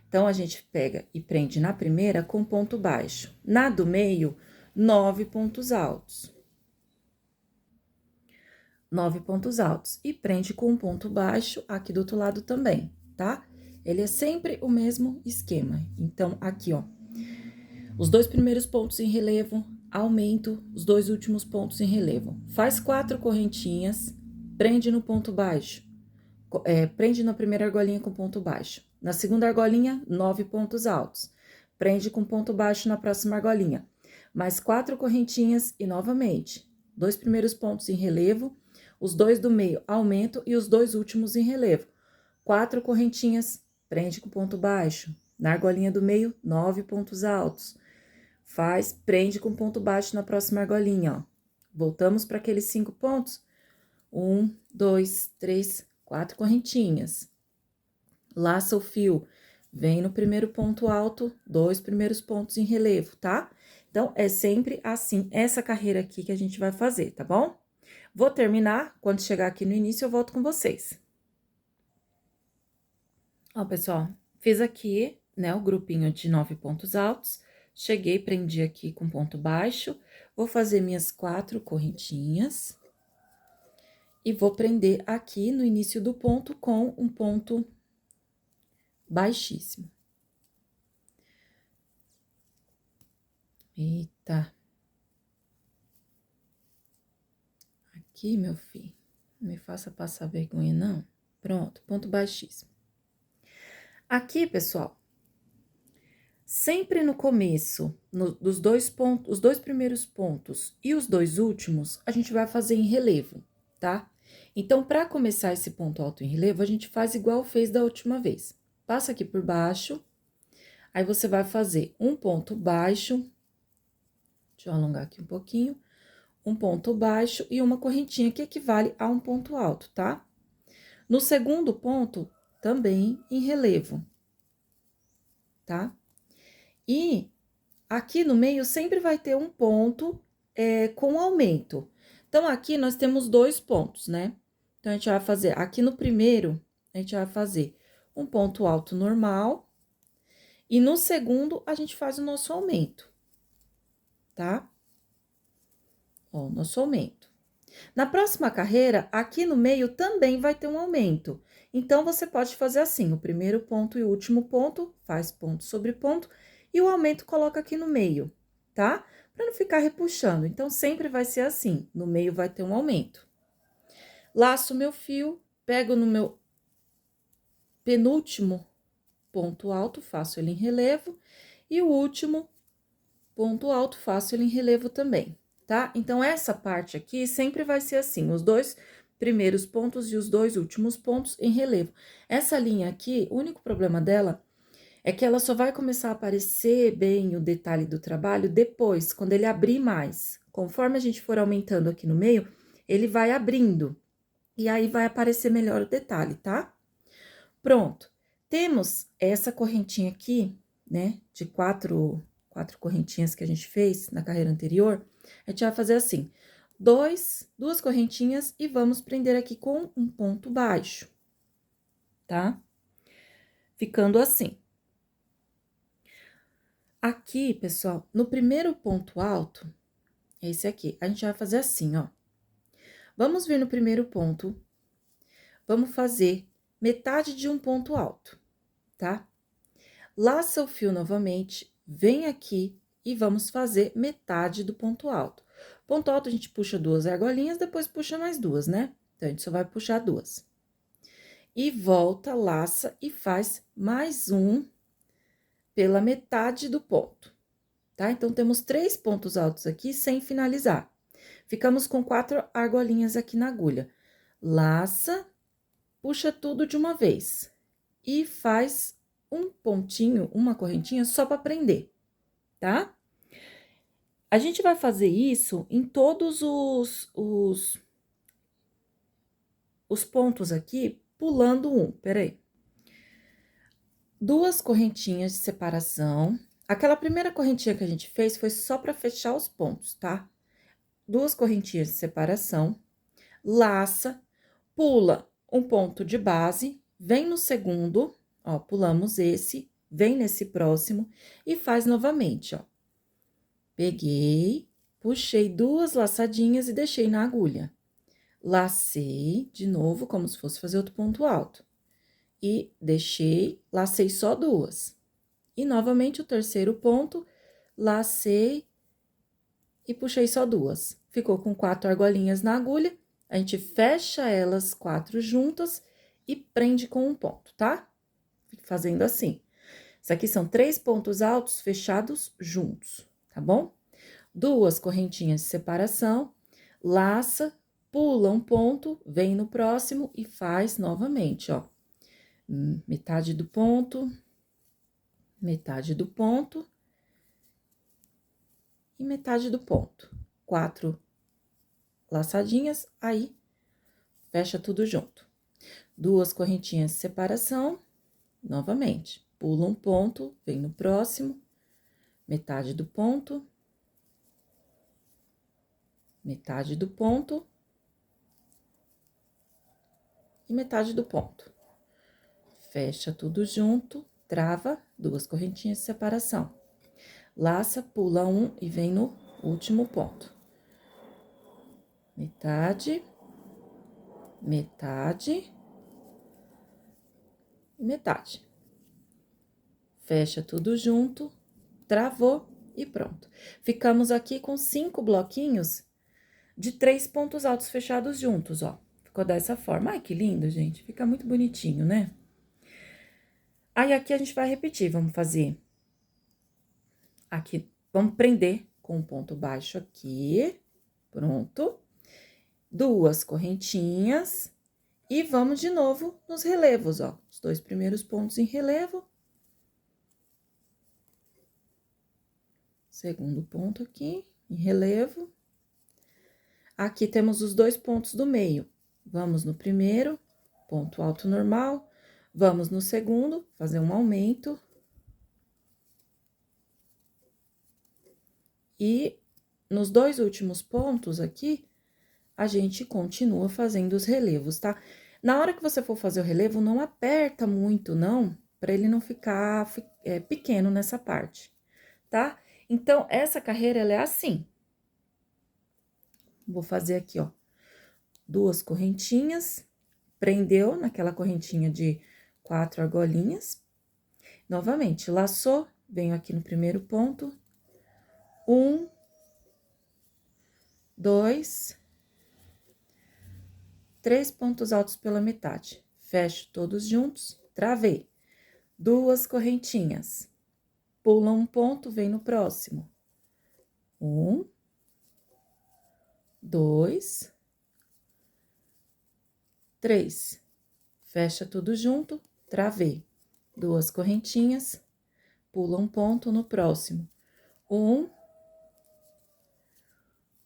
Então, a gente pega e prende na primeira com ponto baixo. Na do meio, 9 pontos altos. 9 pontos altos. E prende com um ponto baixo aqui do outro lado também, tá? Ele é sempre o mesmo esquema. Então, aqui, ó. Os dois primeiros pontos em relevo, aumento, os dois últimos pontos em relevo. Faz 4 correntinhas, prende no ponto baixo. Prende na primeira argolinha com ponto baixo. Na segunda argolinha, 9 pontos altos. Prende com ponto baixo na próxima argolinha. Mais 4 correntinhas e, novamente, 2 primeiros pontos em relevo, os 2 do meio, aumento, e os 2 últimos em relevo. 4 correntinhas, prende com ponto baixo. Na argolinha do meio, 9 pontos altos. Prende com ponto baixo na próxima argolinha, ó. Voltamos para aqueles 5 pontos. 1, 2, 3, 4 correntinhas. Laça o fio, vem no primeiro ponto alto, 2 primeiros pontos em relevo, tá? Então, é sempre assim, essa carreira aqui que a gente vai fazer, tá bom? Vou terminar, quando chegar aqui no início, eu volto com vocês. Ó, pessoal, fiz aqui, né, o grupinho de 9 pontos altos, cheguei, prendi aqui com ponto baixo, vou fazer minhas 4 correntinhas. E vou prender aqui no início do ponto com um ponto baixíssimo. Eita. Aqui, meu filho, não me faça passar vergonha, não. Pronto, ponto baixíssimo. Aqui, pessoal, sempre no começo, dos dois pontos, os 2 primeiros pontos e os 2 últimos, a gente vai fazer em relevo, tá? Então, para começar esse ponto alto em relevo, a gente faz igual fez da última vez. passa aqui por baixo, aí você vai fazer um ponto baixo, deixa eu alongar aqui um pouquinho, um ponto baixo e uma correntinha que equivale a um ponto alto, tá? No segundo ponto, também em relevo, tá? E aqui no meio sempre vai ter um ponto com aumento. Então, aqui nós temos 2 pontos, né? Então, a gente vai fazer, aqui no primeiro, a gente vai fazer um ponto alto normal, e no segundo, a gente faz o nosso aumento, tá? Ó, o nosso aumento. Na próxima carreira, aqui no meio também vai ter um aumento. Então, você pode fazer assim, o primeiro ponto e o último ponto, faz ponto sobre ponto, e o aumento coloca aqui no meio, tá? Pra não ficar repuxando. Então, sempre vai ser assim, no meio vai ter um aumento. Laço meu fio, pego no meu penúltimo ponto alto, faço ele em relevo, e o último ponto alto, faço ele em relevo também, tá? Então, essa parte aqui sempre vai ser assim, os 2 primeiros pontos e os 2 últimos pontos em relevo. Essa linha aqui, o único problema dela é que ela só vai começar a aparecer bem o detalhe do trabalho depois, quando ele abrir mais. Conforme a gente for aumentando aqui no meio, ele vai abrindo, e aí vai aparecer melhor o detalhe, tá? Pronto. Temos essa correntinha aqui, né, de quatro correntinhas que a gente fez na carreira anterior. A gente vai fazer assim, duas correntinhas e vamos prender aqui com um ponto baixo, tá? Ficando assim. Aqui, pessoal, no primeiro ponto alto, esse aqui, a gente vai fazer assim, ó. Vamos vir no primeiro ponto, vamos fazer metade de um ponto alto, tá? Laça o fio novamente, vem aqui e vamos fazer metade do ponto alto. Ponto alto, a gente puxa 2 argolinhas, depois puxa mais 2, né? Então, a gente só vai puxar 2. E volta, laça e faz mais um pela metade do ponto, tá? Então, temos 3 pontos altos aqui sem finalizar. Ficamos com 4 argolinhas aqui na agulha. Laça, puxa tudo de uma vez e faz um pontinho, uma correntinha só para prender, tá? A gente vai fazer isso em todos os pontos aqui, pulando um, peraí. 2 correntinhas de separação. Aquela primeira correntinha que a gente fez foi só para fechar os pontos, tá? 2 correntinhas de separação, laça, pula um ponto de base, vem no segundo, ó, pulamos esse, vem nesse próximo e faz novamente, ó. Peguei, puxei 2 laçadinhas e deixei na agulha. Lacei de novo, como se fosse fazer outro ponto alto. E deixei, lacei só 2. E novamente o terceiro ponto, lacei e puxei só 2. Ficou com 4 argolinhas na agulha, a gente fecha elas 4 juntas e prende com um ponto, tá? Fazendo assim. Isso aqui são 3 pontos altos fechados juntos, tá bom? 2 correntinhas de separação, laça, pula um ponto, vem no próximo e faz novamente, ó. Metade do ponto, metade do ponto e metade do ponto. 4 laçadinhas, aí fecha tudo junto. 2 correntinhas de separação, novamente, pula um ponto, vem no próximo, metade do ponto, metade do ponto e metade do ponto. Fecha tudo junto, trava, 2 correntinhas de separação. Laça, pula um e vem no último ponto. Metade, metade, metade. Fecha tudo junto, travou e pronto. Ficamos aqui com 5 bloquinhos de 3 pontos altos fechados juntos, ó. Ficou dessa forma. Ai, que lindo, gente. Fica muito bonitinho, né? Aí, aqui a gente vai repetir, vamos fazer aqui, vamos prender com um ponto baixo aqui, pronto. 2 correntinhas E vamos de novo nos relevos, ó. Os 2 primeiros pontos em relevo. Segundo ponto aqui, em relevo. Aqui temos os 2 pontos do meio. Vamos no primeiro, ponto alto normal. Vamos no segundo, fazer um aumento. E nos 2 últimos pontos aqui, a gente continua fazendo os relevos, tá? Na hora que você for fazer o relevo, não aperta muito, não, para ele não ficar pequeno nessa parte, tá? Então, essa carreira, ela é assim. Vou fazer aqui, ó, 2 correntinhas, prendeu naquela correntinha de 4 argolinhas. Novamente, laçou, venho aqui no primeiro ponto. 1, 2, 3 pontos altos pela metade. Fecho todos juntos, travei. 2 correntinhas. Pula um ponto, vem no próximo. 1, 2, 3. Fecha tudo junto, travei. 2 correntinhas, pula um ponto no próximo. 1,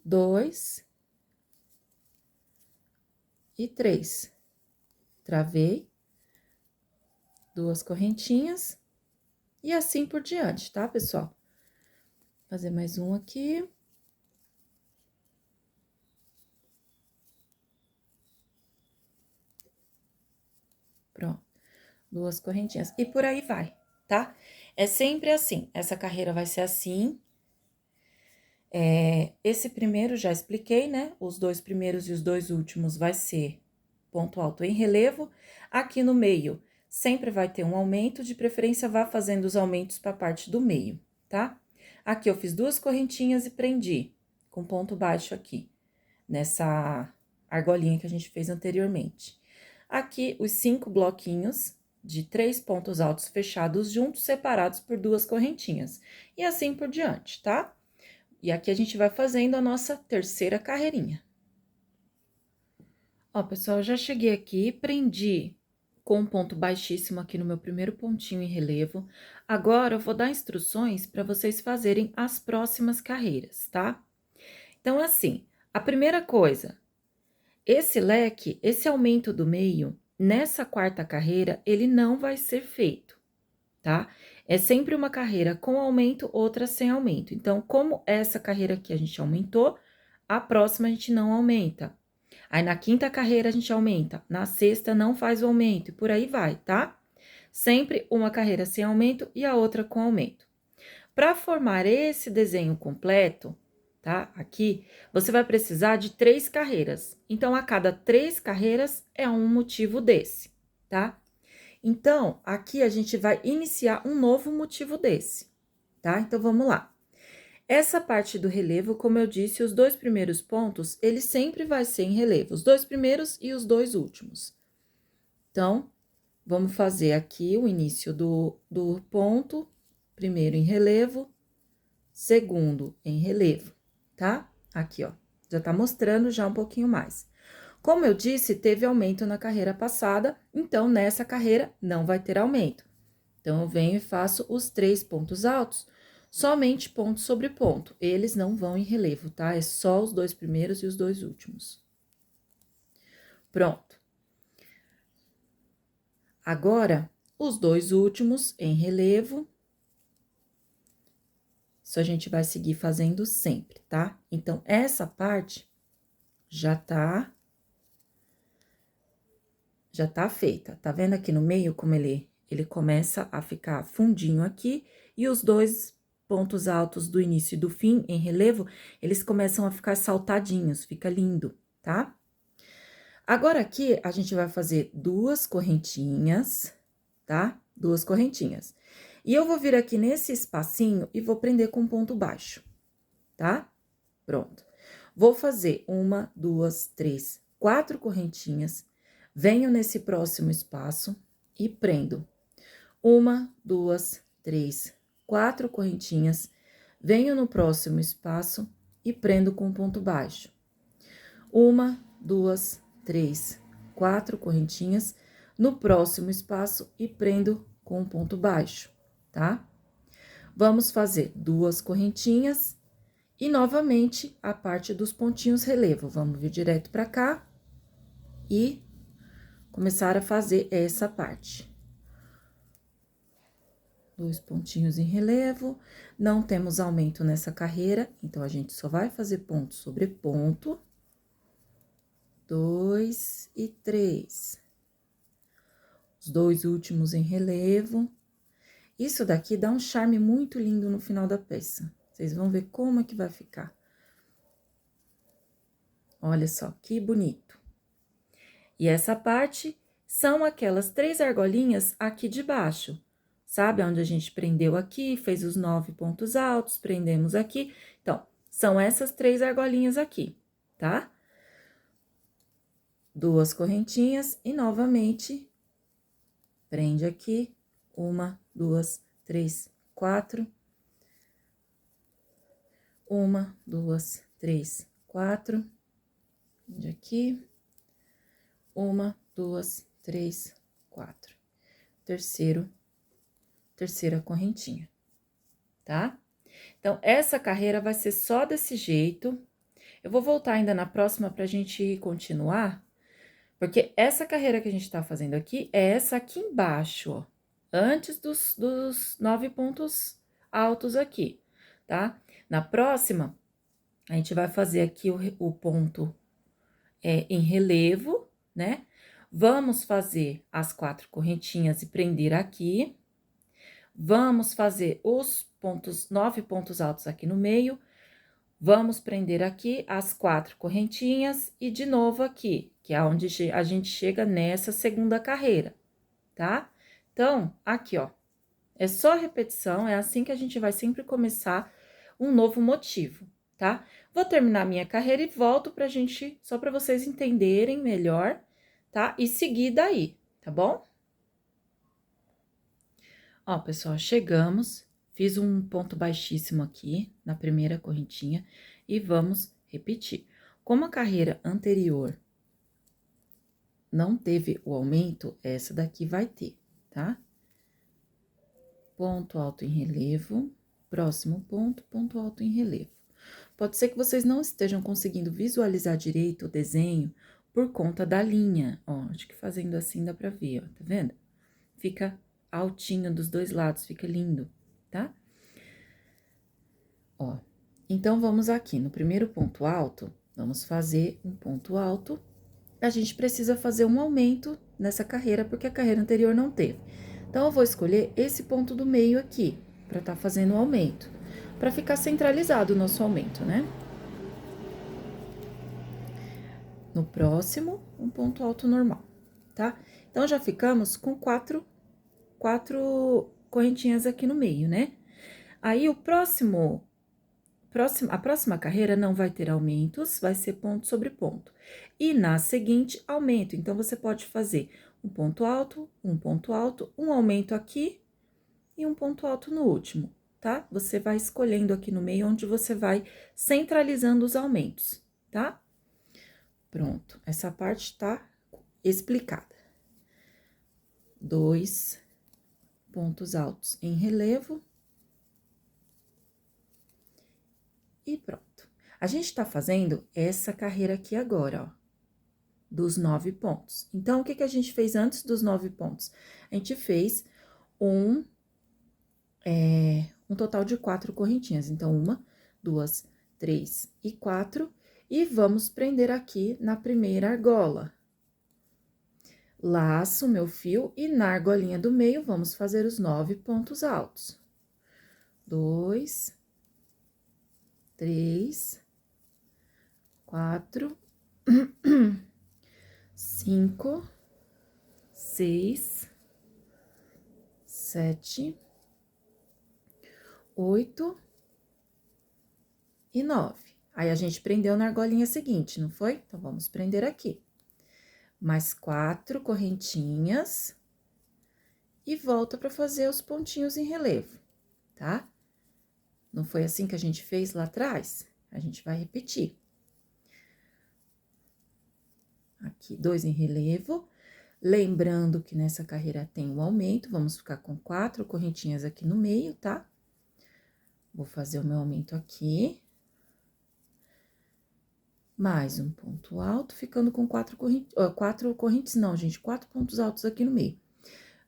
2 e 3. Travei. 2 correntinhas. E assim por diante, tá, pessoal? Vou fazer mais um aqui. Pronto. 2 correntinhas. E por aí vai, tá? É sempre assim. Essa carreira vai ser assim. Esse primeiro já expliquei, né? Os 2 primeiros e os 2 últimos vai ser ponto alto em relevo. Aqui no meio, sempre vai ter um aumento, de preferência vá fazendo os aumentos para a parte do meio, tá? Aqui eu fiz 2 correntinhas e prendi com ponto baixo aqui, nessa argolinha que a gente fez anteriormente. Aqui, os 5 bloquinhos de 3 pontos altos fechados juntos, separados por 2 correntinhas. E assim por diante, tá? E aqui a gente vai fazendo a nossa terceira carreirinha. Ó, pessoal, eu já cheguei aqui, prendi com um ponto baixíssimo aqui no meu primeiro pontinho em relevo. Agora, eu vou dar instruções para vocês fazerem as próximas carreiras, tá? Então, assim, a primeira coisa, esse leque, esse aumento do meio, nessa quarta carreira, ele não vai ser feito, tá? É sempre uma carreira com aumento, outra sem aumento. Então, como essa carreira aqui a gente aumentou, a próxima a gente não aumenta. Aí, na quinta carreira, a gente aumenta, na sexta não faz o aumento, e por aí vai, tá? Sempre uma carreira sem aumento e a outra com aumento. Para formar esse desenho completo, tá? Aqui, você vai precisar de 3 carreiras. Então, a cada 3 carreiras é um motivo desse, tá? Então, aqui a gente vai iniciar um novo motivo desse, tá? Então, vamos lá. Essa parte do relevo, como eu disse, os 2 primeiros pontos, ele sempre vai ser em relevo, os 2 primeiros e os 2 últimos. Então, vamos fazer aqui o início do ponto, primeiro em relevo, segundo em relevo, tá? Aqui, ó, já tá mostrando já um pouquinho mais. Como eu disse, teve aumento na carreira passada, então, nessa carreira não vai ter aumento. Então, eu venho e faço os 3 pontos altos, somente ponto sobre ponto. Eles não vão em relevo, tá? É só os 2 primeiros e os 2 últimos. Pronto. Agora, os 2 últimos em relevo. Isso a gente vai seguir fazendo sempre, tá? Então, essa parte já tá feita. Tá vendo aqui no meio como ele começa a ficar fundinho aqui, e os 2 pontos altos do início e do fim, em relevo, eles começam a ficar saltadinhos, fica lindo, tá? Agora, aqui, a gente vai fazer 2 correntinhas, tá? 2 correntinhas. E eu vou vir aqui nesse espacinho e vou prender com ponto baixo, tá? Pronto. Vou fazer 1, 2, 3, 4 correntinhas, venho nesse próximo espaço e prendo. 1, 2, 3, 4 correntinhas, venho no próximo espaço e prendo com ponto baixo. 1, 2, 3, 4 correntinhas no próximo espaço e prendo com um ponto baixo, tá? Vamos fazer 2 correntinhas e, novamente, a parte dos pontinhos relevo. Vamos vir direto pra cá e começar a fazer essa parte. 2 pontinhos em relevo, não temos aumento nessa carreira, então, a gente só vai fazer ponto sobre ponto. 2 e 3. Os 2 últimos em relevo. Isso daqui dá um charme muito lindo no final da peça. Vocês vão ver como é que vai ficar. Olha só, que bonito. E essa parte são aquelas 3 argolinhas aqui de baixo. Sabe onde a gente prendeu aqui, fez os 9 pontos altos, prendemos aqui. Então, são essas 3 argolinhas aqui, tá? 2 correntinhas e, novamente, prende aqui. 1, 2, 3, 4. 1, 2, 3, 4. Prende aqui. 1, 2, 3, 4. Terceira correntinha, tá? Então, essa carreira vai ser só desse jeito. Eu vou voltar ainda na próxima pra gente continuar, porque essa carreira que a gente tá fazendo aqui é essa aqui embaixo, ó, antes dos 9 pontos altos aqui, tá? Na próxima, a gente vai fazer aqui o ponto em relevo, né? Vamos fazer as 4 correntinhas e prender aqui. Vamos fazer os 9 pontos altos aqui no meio. Vamos prender aqui as 4 correntinhas e de novo aqui, que é onde a gente chega nessa segunda carreira, tá? Então, aqui, ó, é só repetição, é assim que a gente vai sempre começar um novo motivo, tá? Vou terminar minha carreira e volto pra gente, só pra vocês entenderem melhor, tá? E seguir daí, tá bom? Ó, pessoal, chegamos, fiz um ponto baixíssimo aqui na primeira correntinha e vamos repetir. Como a carreira anterior não teve o aumento, essa daqui vai ter, tá? Ponto alto em relevo, próximo ponto, ponto alto em relevo. Pode ser que vocês não estejam conseguindo visualizar direito o desenho por conta da linha, ó, acho que fazendo assim dá pra ver, ó, tá vendo? Fica altinho dos dois lados, fica lindo, tá? Ó, então, vamos aqui no primeiro ponto alto, vamos fazer um ponto alto. A gente precisa fazer um aumento nessa carreira, porque a carreira anterior não teve. Então, eu vou escolher esse ponto do meio aqui, pra tá fazendo o aumento, pra ficar centralizado o nosso aumento, né? No próximo, um ponto alto normal, tá? Então, já ficamos com quatro correntinhas aqui no meio, né? Aí, a próxima carreira não vai ter aumentos, vai ser ponto sobre ponto. E na seguinte, aumento. Então, você pode fazer um ponto alto, um aumento aqui e um ponto alto no último, tá? Você vai escolhendo aqui no meio onde você vai centralizando os aumentos, tá? Pronto, essa parte tá explicada. 2 pontos altos em relevo. E pronto. A gente tá fazendo essa carreira aqui agora, ó, dos 9 pontos. Então, o que que a gente fez antes dos 9 pontos? A gente fez um total de 4 correntinhas. Então, 1, 2, 3 e 4. E vamos prender aqui na primeira argola. Laço meu fio e na argolinha do meio, vamos fazer os 9 pontos altos. 2, 3, 4, 5, 6, 7, 8 e 9. Aí, a gente prendeu na argolinha seguinte, não foi? Então, vamos prender aqui. Mais 4 correntinhas e volta para fazer os pontinhos em relevo, tá? Não foi assim que a gente fez lá atrás? A gente vai repetir. Aqui, 2 em relevo. Lembrando que nessa carreira tem um aumento, vamos ficar com 4 correntinhas aqui no meio, tá? Vou fazer o meu aumento aqui. Mais um ponto alto, ficando com 4 correntes, não, gente, 4 pontos altos aqui no meio.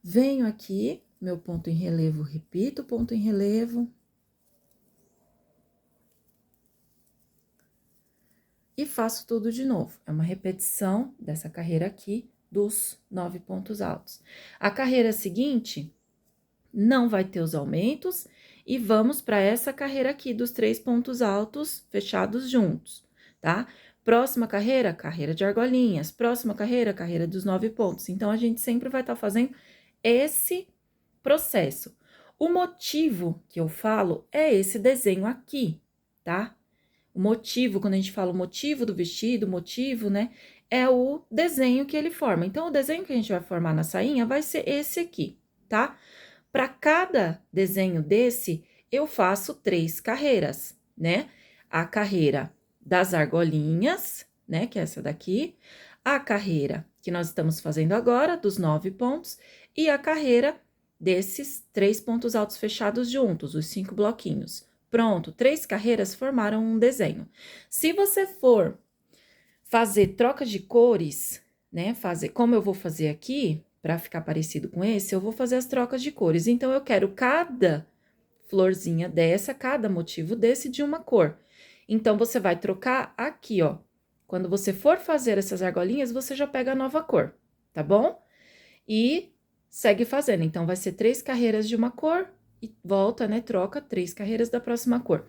Venho aqui, meu ponto em relevo, repito o ponto em relevo. E faço tudo de novo. É uma repetição dessa carreira aqui dos 9 pontos altos. A carreira seguinte não vai ter os aumentos e vamos para essa carreira aqui dos 3 pontos altos fechados juntos, tá? Próxima carreira, carreira de argolinhas. Próxima carreira, carreira dos 9 pontos. Então, a gente sempre vai estar fazendo esse processo. O motivo que eu falo é esse desenho aqui, tá? O motivo, quando a gente fala o motivo do vestido, motivo, né? É o desenho que ele forma. Então, o desenho que a gente vai formar na sainha vai ser esse aqui, tá? Para cada desenho desse, eu faço 3 carreiras, né? A carreira das argolinhas, né? Que é essa daqui. A carreira que nós estamos fazendo agora, dos 9 pontos. E a carreira desses 3 pontos altos fechados juntos, os 5 bloquinhos. Pronto, 3 carreiras formaram um desenho. Se você for fazer troca de cores, né? Como eu vou fazer aqui, para ficar parecido com esse, eu vou fazer as trocas de cores. Então, eu quero cada florzinha dessa, cada motivo desse de uma cor. Então, você vai trocar aqui, ó. Quando você for fazer essas argolinhas, você já pega a nova cor, tá bom? E segue fazendo. Então, vai ser 3 carreiras de uma cor e volta, né? Troca 3 carreiras da próxima cor.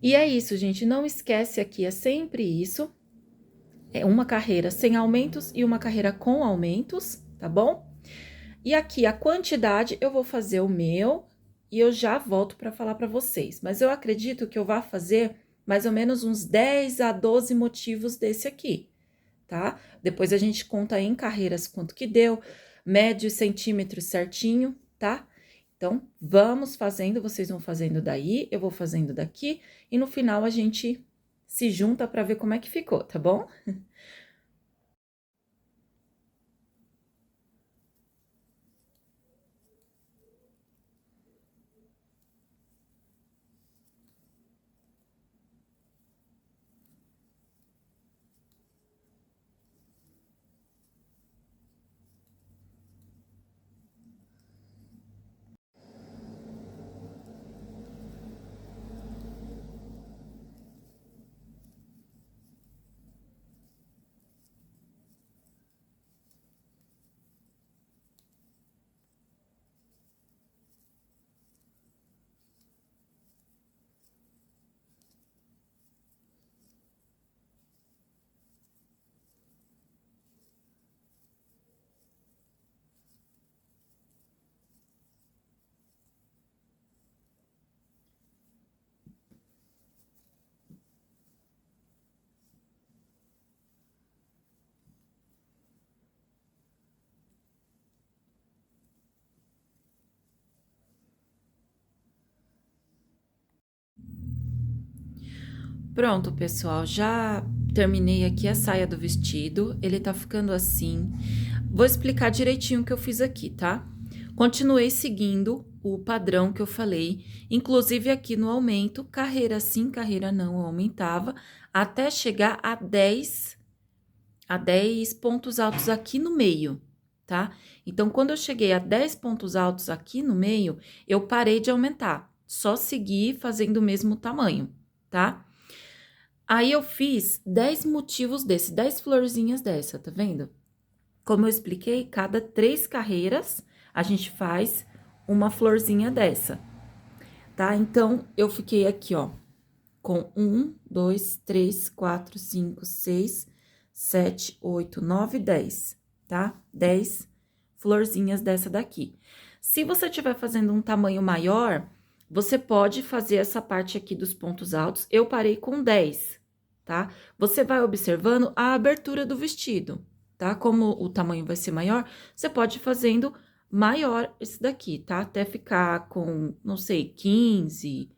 E é isso, gente. Não esquece aqui, é sempre isso. É uma carreira sem aumentos e uma carreira com aumentos, tá bom? E aqui, a quantidade, eu vou fazer o meu e eu já volto para falar para vocês. Mas eu acredito que eu vá fazer mais ou menos uns 10 a 12 motivos desse aqui, tá? Depois a gente conta em carreiras quanto que deu, mede centímetros certinho, tá? Então, vamos fazendo, vocês vão fazendo daí, eu vou fazendo daqui, e no final a gente se junta para ver como é que ficou, tá bom? Pronto, pessoal, já terminei aqui a saia do vestido, ele tá ficando assim. Vou explicar direitinho o que eu fiz aqui, tá? Continuei seguindo o padrão que eu falei, inclusive aqui no aumento, carreira sim, carreira não, eu aumentava, até chegar a 10 pontos altos aqui no meio, tá? Então, quando eu cheguei a 10 pontos altos aqui no meio, eu parei de aumentar, só segui fazendo o mesmo tamanho, tá? Aí, eu fiz 10 motivos desse, 10 florzinhas dessa, tá vendo? Como eu expliquei, cada 3 carreiras, a gente faz uma florzinha dessa, tá? Então, eu fiquei aqui, ó, com 1, 2, 3, 4, 5, 6, 7, 8, 9, 10, tá? 10 florzinhas dessa daqui. Se você estiver fazendo um tamanho maior, você pode fazer essa parte aqui dos pontos altos. Eu parei com 10, tá? Você vai observando a abertura do vestido, tá? Como o tamanho vai ser maior, você pode ir fazendo maior esse daqui, tá? Até ficar com, não sei, 15.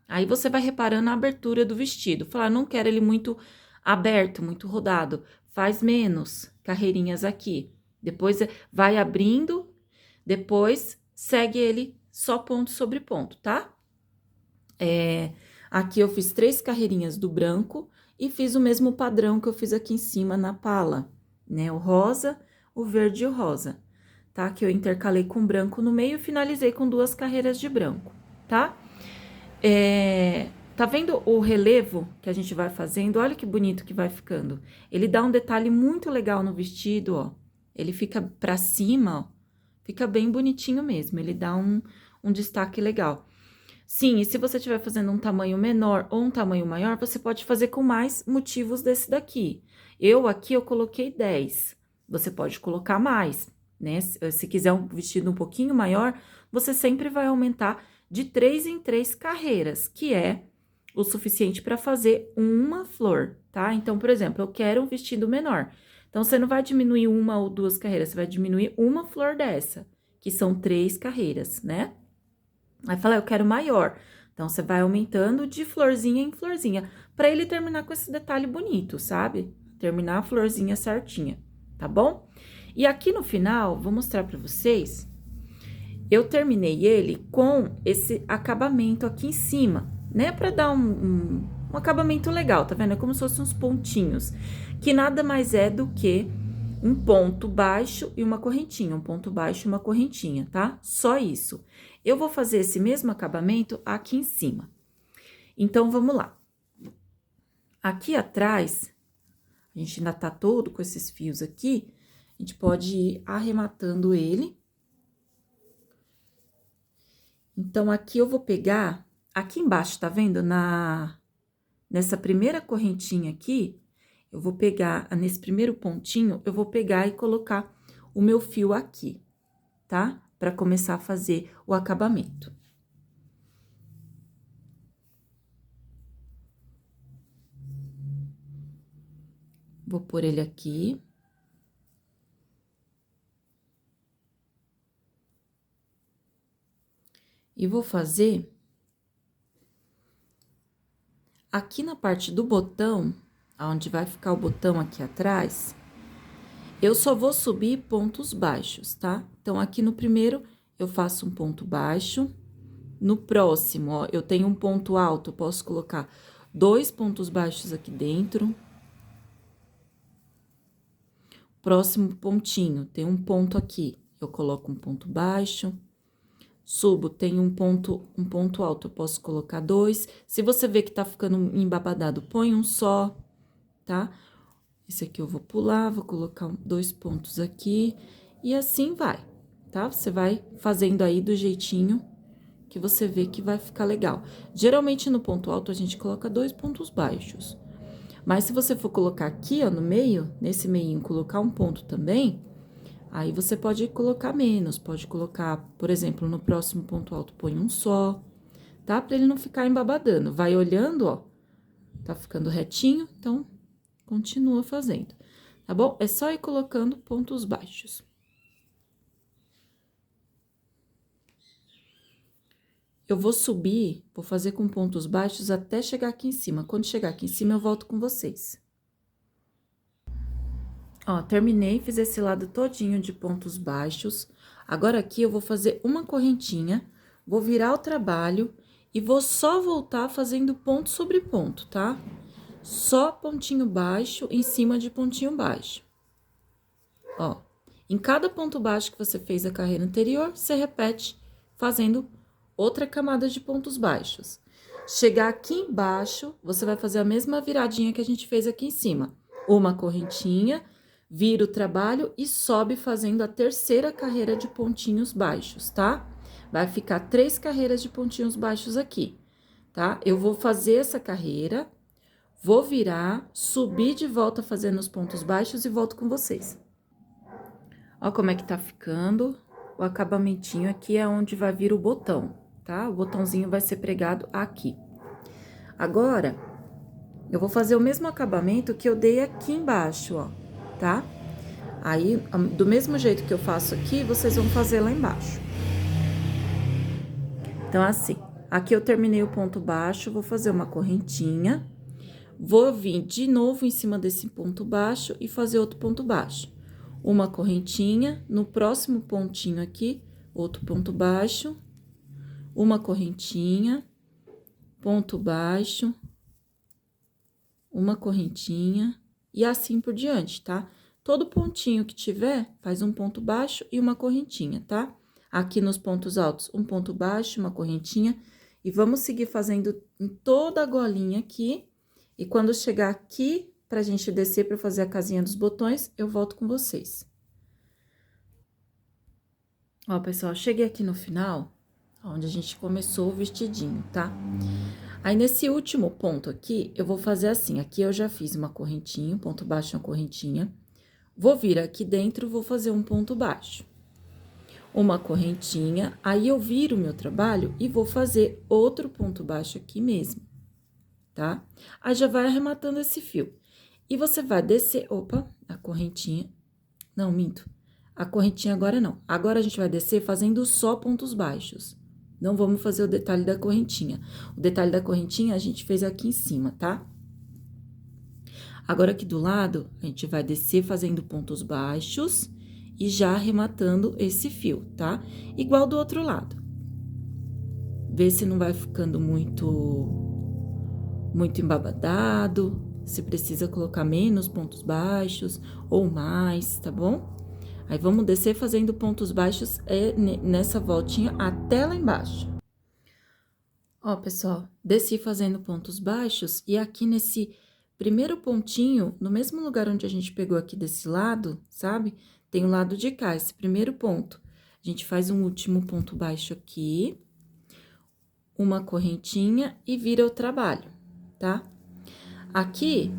Aí, você vai reparando a abertura do vestido. Falar, não quero ele muito aberto, muito rodado. Faz menos, carreirinhas aqui. Depois vai abrindo, depois segue ele só ponto sobre ponto, tá? Aqui eu fiz 3 carreirinhas do branco e fiz o mesmo padrão que eu fiz aqui em cima na pala, né? O rosa, o verde e o rosa, tá? Que eu intercalei com branco no meio e finalizei com 2 carreiras de branco, tá? Tá vendo o relevo que a gente vai fazendo? Olha que bonito que vai ficando. Ele dá um detalhe muito legal no vestido, ó. Ele fica pra cima, ó. Fica bem bonitinho mesmo, ele dá um destaque legal. Sim, e se você estiver fazendo um tamanho menor ou um tamanho maior, você pode fazer com mais motivos desse daqui. Aqui eu coloquei 10, você pode colocar mais, né? Se quiser um vestido um pouquinho maior, você sempre vai aumentar de 3 em 3 carreiras, que é o suficiente para fazer uma flor, tá? Então, por exemplo, eu quero um vestido menor. Então, você não vai diminuir 1 ou 2 carreiras, você vai diminuir uma flor dessa, que são 3 carreiras, né? Aí fala, eu quero maior. Então, você vai aumentando de florzinha em florzinha, pra ele terminar com esse detalhe bonito, sabe? Terminar a florzinha certinha, tá bom? E aqui no final, vou mostrar pra vocês, eu terminei ele com esse acabamento aqui em cima, né? Pra dar um acabamento legal, tá vendo? É como se fossem uns pontinhos, que nada mais é do que um ponto baixo e uma correntinha, um ponto baixo e uma correntinha, tá? Só isso. Eu vou fazer esse mesmo acabamento aqui em cima. Então, vamos lá. Aqui atrás, a gente ainda tá todo com esses fios aqui, a gente pode ir arrematando ele. Então, aqui eu vou pegar, aqui embaixo, tá vendo? Nessa primeira correntinha aqui, eu vou pegar, nesse primeiro pontinho, eu vou pegar e colocar o meu fio aqui, tá? Pra começar a fazer o acabamento. Vou pôr ele aqui. E vou fazer aqui na parte do botão, onde vai ficar o botão aqui atrás, eu só vou subir pontos baixos, tá? Então, aqui no primeiro, eu faço um ponto baixo. No próximo, ó, eu tenho um ponto alto, eu posso colocar 2 pontos baixos aqui dentro. Próximo pontinho, tem um ponto aqui, eu coloco um ponto baixo. Subo, tem um ponto alto, eu posso colocar 2. Se você vê que tá ficando embabadado, põe um só, tá? Esse aqui eu vou pular, vou colocar 2 pontos aqui, e assim vai, tá? Você vai fazendo aí do jeitinho que você vê que vai ficar legal. Geralmente, no ponto alto, a gente coloca 2 pontos baixos. Mas, se você for colocar aqui, ó, no meio, nesse meinho, colocar um ponto também, aí você pode colocar menos, pode colocar, por exemplo, no próximo ponto alto, põe um só, tá? Pra ele não ficar embabadando. Vai olhando, ó, tá ficando retinho, então, continua fazendo, tá bom? É só ir colocando pontos baixos. Eu vou subir, vou fazer com pontos baixos até chegar aqui em cima. Quando chegar aqui em cima, eu volto com vocês. Ó, terminei, fiz esse lado todinho de pontos baixos. Agora, aqui, eu vou fazer uma correntinha, vou virar o trabalho e vou só voltar fazendo ponto sobre ponto, tá? Só pontinho baixo em cima de pontinho baixo. Ó, em cada ponto baixo que você fez a carreira anterior, você repete fazendo outra camada de pontos baixos. Chegar aqui embaixo, você vai fazer a mesma viradinha que a gente fez aqui em cima. Uma correntinha, vira o trabalho e sobe fazendo a terceira carreira de pontinhos baixos, tá? Vai ficar 3 carreiras de pontinhos baixos aqui, tá? Eu vou fazer essa carreira, vou virar, subir de volta fazendo os pontos baixos e volto com vocês. Ó como é que tá ficando. O acabamentinho aqui é onde vai vir o botão, tá? O botãozinho vai ser pregado aqui. Agora, eu vou fazer o mesmo acabamento que eu dei aqui embaixo, ó, tá? Aí, do mesmo jeito que eu faço aqui, vocês vão fazer lá embaixo. Então, assim, aqui eu terminei o ponto baixo, vou fazer uma correntinha, Vou vir de novo em cima desse ponto baixo e fazer outro ponto baixo. Uma correntinha, no próximo pontinho aqui, outro ponto baixo, uma correntinha, ponto baixo, uma correntinha e assim por diante, tá? Todo pontinho que tiver, faz um ponto baixo e uma correntinha, tá? Aqui nos pontos altos, um ponto baixo, uma correntinha, e vamos seguir fazendo em toda a golinha aqui. E quando chegar aqui, pra gente descer pra fazer a casinha dos botões, eu volto com vocês. Ó, pessoal, cheguei aqui no final, onde a gente começou o vestidinho, tá? Aí, nesse último ponto aqui, eu vou fazer assim, aqui eu já fiz uma correntinha, um ponto baixo e uma correntinha. Vou vir aqui dentro, vou fazer um ponto baixo. Uma correntinha, aí eu viro o meu trabalho e vou fazer outro ponto baixo aqui mesmo, tá? Aí, já vai arrematando esse fio. E você vai descer, opa, a correntinha, não, minto. A correntinha agora não. Agora, a gente vai descer fazendo só pontos baixos. Não vamos fazer o detalhe da correntinha. O detalhe da correntinha a gente fez aqui em cima, tá? Agora, aqui do lado, a gente vai descer fazendo pontos baixos e já arrematando esse fio, tá? Igual do outro lado. Vê se não vai ficando muito embabadado, se precisa colocar menos pontos baixos ou mais, tá bom? Aí, vamos descer fazendo pontos baixos nessa voltinha até lá embaixo. Ó, pessoal, desci fazendo pontos baixos e aqui nesse primeiro pontinho, no mesmo lugar onde a gente pegou aqui desse lado, sabe? Tem o lado de cá, esse primeiro ponto. A gente faz um último ponto baixo aqui, uma correntinha e vira o trabalho, tá? Aqui,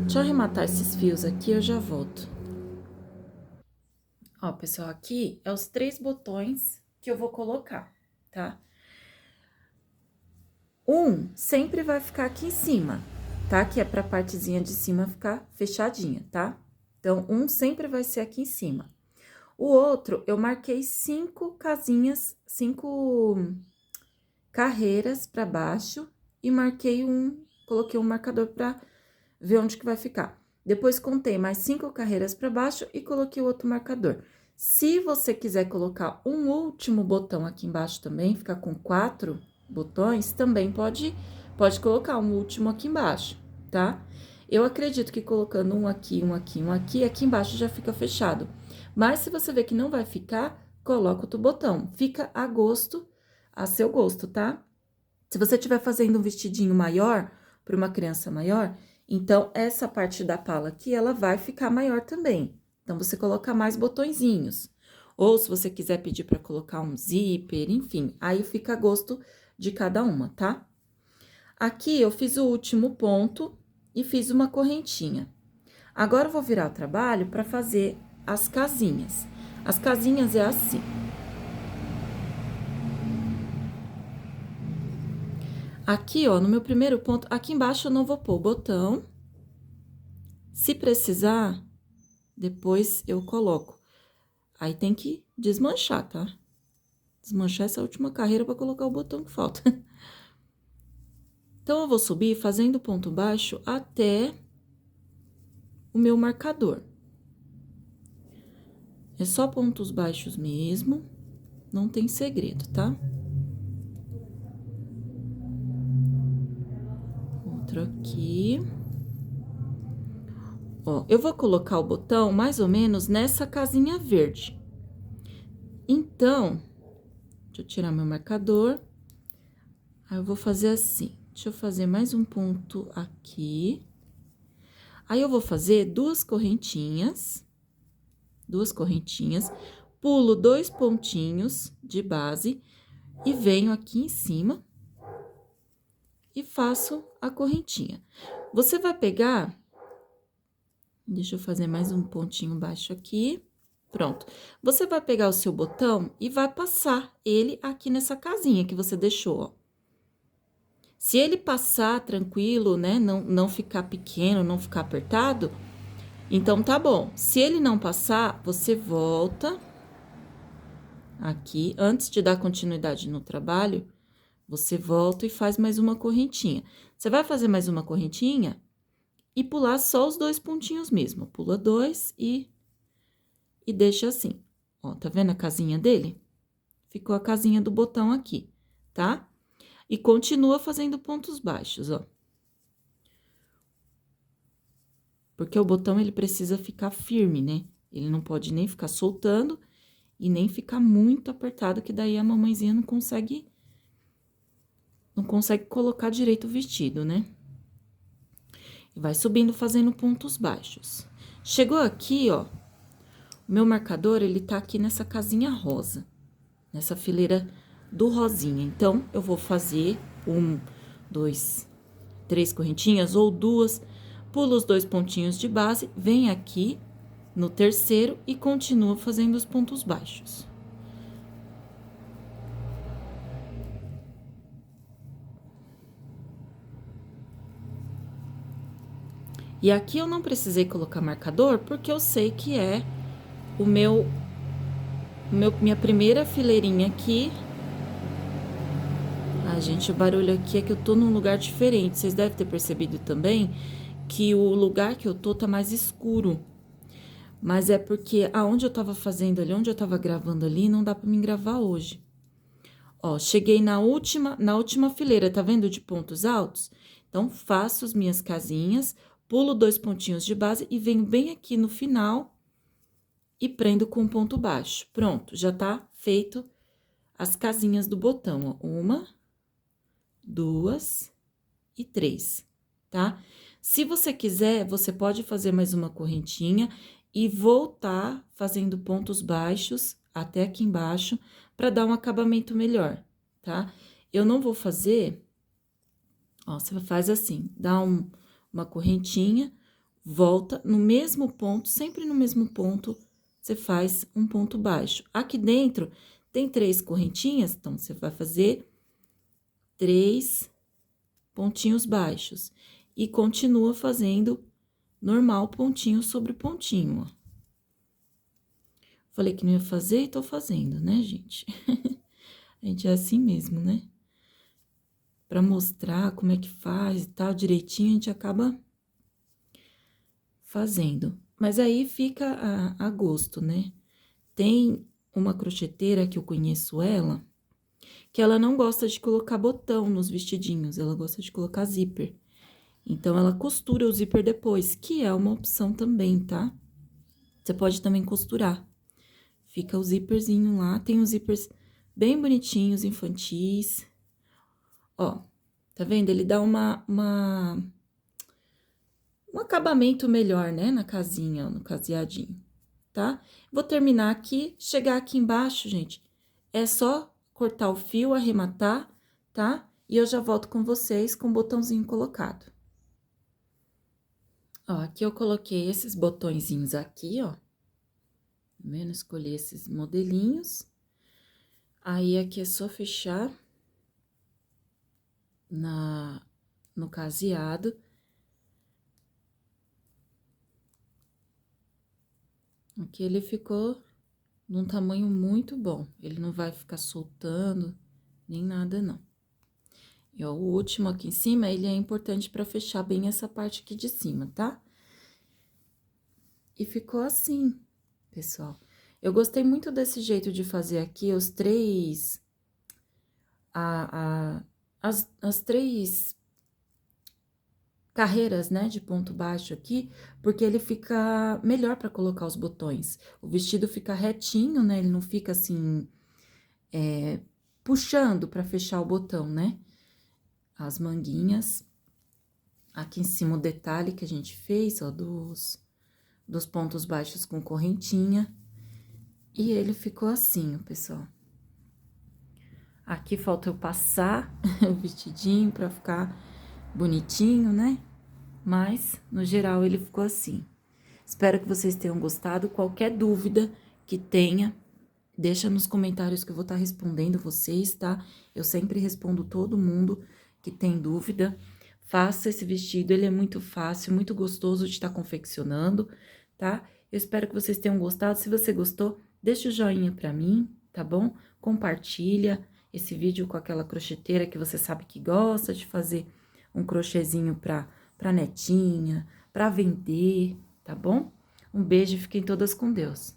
deixa eu arrematar esses fios aqui, eu já volto. Ó, pessoal, aqui é os 3 botões que eu vou colocar, tá? Um sempre vai ficar aqui em cima, tá? Que é pra partezinha de cima ficar fechadinha, tá? Então, um sempre vai ser aqui em cima. O outro, eu marquei 5 casinhas, 5 carreiras pra baixo e marquei coloquei um marcador pra ver onde que vai ficar. Depois, contei mais 5 carreiras pra baixo e coloquei o outro marcador. Se você quiser colocar um último botão aqui embaixo também, ficar com 4 botões, também pode colocar um último aqui embaixo, tá? Eu acredito que colocando um aqui, um aqui, um aqui, aqui embaixo já fica fechado. Mas, se você ver que não vai ficar, coloca outro botão. Fica a gosto, a seu gosto, tá? Se você estiver fazendo um vestidinho maior, para uma criança maior, então, essa parte da pala aqui, ela vai ficar maior também. Então, você coloca mais botõezinhos. Ou, se você quiser pedir para colocar um zíper, enfim, aí fica a gosto de cada uma, tá? Aqui, eu fiz o último ponto e fiz uma correntinha. Agora, eu vou virar o trabalho para fazer as casinhas. As casinhas é assim. Aqui, ó, no meu primeiro ponto, aqui embaixo eu não vou pôr o botão. Se precisar, depois eu coloco. Aí, tem que desmanchar, tá? Desmanchar essa última carreira para colocar o botão que falta. Então, eu vou subir fazendo ponto baixo até o meu marcador. É só pontos baixos mesmo, não tem segredo, tá? Outro aqui. Ó, eu vou colocar o botão mais ou menos nessa casinha verde. Então, deixa eu tirar meu marcador. Aí, eu vou fazer assim. Deixa eu fazer mais um ponto aqui. Aí, eu vou fazer 2 correntinhas. 2 correntinhas. Pulo 2 pontinhos de base e venho aqui em cima e faço a correntinha. Você vai pegar... Deixa eu fazer mais um pontinho baixo aqui. Pronto. Você vai pegar o seu botão e vai passar ele aqui nessa casinha que você deixou, ó. Se ele passar tranquilo, né, não ficar pequeno, não ficar apertado, então tá bom. Se ele não passar, você volta aqui, antes de dar continuidade no trabalho, você volta e faz mais uma correntinha. Você vai fazer mais uma correntinha e pular só os 2 pontinhos mesmo. Pula 2 e deixa assim. Ó, tá vendo a casinha dele? Ficou a casinha do botão aqui, tá? E continua fazendo pontos baixos, ó. Porque o botão, ele precisa ficar firme, né? Ele não pode nem ficar soltando e nem ficar muito apertado, que daí a mamãezinha não consegue colocar direito o vestido, né? E vai subindo fazendo pontos baixos. Chegou aqui, ó, o meu marcador, ele tá aqui nessa casinha rosa, nessa fileira do rosinha. Então, eu vou fazer 1, 2, 3 correntinhas ou 2, pulo os 2 pontinhos de base, vem aqui no terceiro e continua fazendo os pontos baixos. E aqui eu não precisei colocar marcador, porque eu sei que é minha primeira fileirinha aqui. Ah, gente, o barulho aqui é que eu tô num lugar diferente. Vocês devem ter percebido também que o lugar que eu tô tá mais escuro. Mas é porque aonde eu tava fazendo ali, onde eu tava gravando ali, não dá pra mim gravar hoje. Ó, cheguei na última fileira, tá vendo de pontos altos? Então, faço as minhas casinhas, pulo 2 pontinhos de base e venho bem aqui no final e prendo com um ponto baixo. Pronto, já tá feito as casinhas do botão, ó. 1, 2 e 3, tá? Se você quiser, você pode fazer mais uma correntinha e voltar fazendo pontos baixos até aqui embaixo para dar um acabamento melhor, tá? Eu não vou fazer, ó, você faz assim, dá uma correntinha, volta no mesmo ponto, sempre no mesmo ponto, você faz um ponto baixo. Aqui dentro tem 3 correntinhas, então, você vai fazer 3 pontinhos baixos e continua fazendo normal pontinho sobre pontinho, ó. Falei que não ia fazer e tô fazendo, né, gente? A gente é assim mesmo, né? Pra mostrar como é que faz e tal, direitinho, a gente acaba fazendo. Mas aí fica a gosto, né? Tem uma crocheteira que eu conheço ela, que ela não gosta de colocar botão nos vestidinhos, ela gosta de colocar zíper. Então, ela costura o zíper depois, que é uma opção também, tá? Você pode também costurar. Fica o zíperzinho lá, tem os zíperes bem bonitinhos, infantis. Ó, tá vendo? Ele dá um acabamento melhor, né? Na casinha, ó, no caseadinho, tá? Vou terminar aqui, chegar aqui embaixo, gente, é só cortar o fio, arrematar, tá? E eu já volto com vocês com o botãozinho colocado. Ó, aqui eu coloquei esses botõezinhos aqui, ó. Tá vendo? Escolhi esses modelinhos. Aí, aqui é só fechar no caseado. Aqui ele ficou num tamanho muito bom. Ele não vai ficar soltando, nem nada, não. E, ó, o último aqui em cima, ele é importante pra fechar bem essa parte aqui de cima, tá? E ficou assim, pessoal. Eu gostei muito desse jeito de fazer aqui os 3... as 3 carreiras, né, de ponto baixo aqui, porque ele fica melhor para colocar os botões. O vestido fica retinho, né, ele não fica assim, puxando para fechar o botão, né? As manguinhas. Aqui em cima o detalhe que a gente fez, ó, dos pontos baixos com correntinha. E ele ficou assim, ó, pessoal. Aqui falta eu passar o vestidinho pra ficar bonitinho, né? Mas, no geral, ele ficou assim. Espero que vocês tenham gostado. Qualquer dúvida que tenha, deixa nos comentários que eu vou estar respondendo vocês, tá? Eu sempre respondo todo mundo que tem dúvida. Faça esse vestido, ele é muito fácil, muito gostoso de estar confeccionando, tá? Eu espero que vocês tenham gostado. Se você gostou, deixa o joinha pra mim, tá bom? Compartilha. esse vídeo com aquela crocheteira que você sabe que gosta de fazer um crochêzinho pra netinha, pra vender, tá bom? Um beijo e fiquem todas com Deus.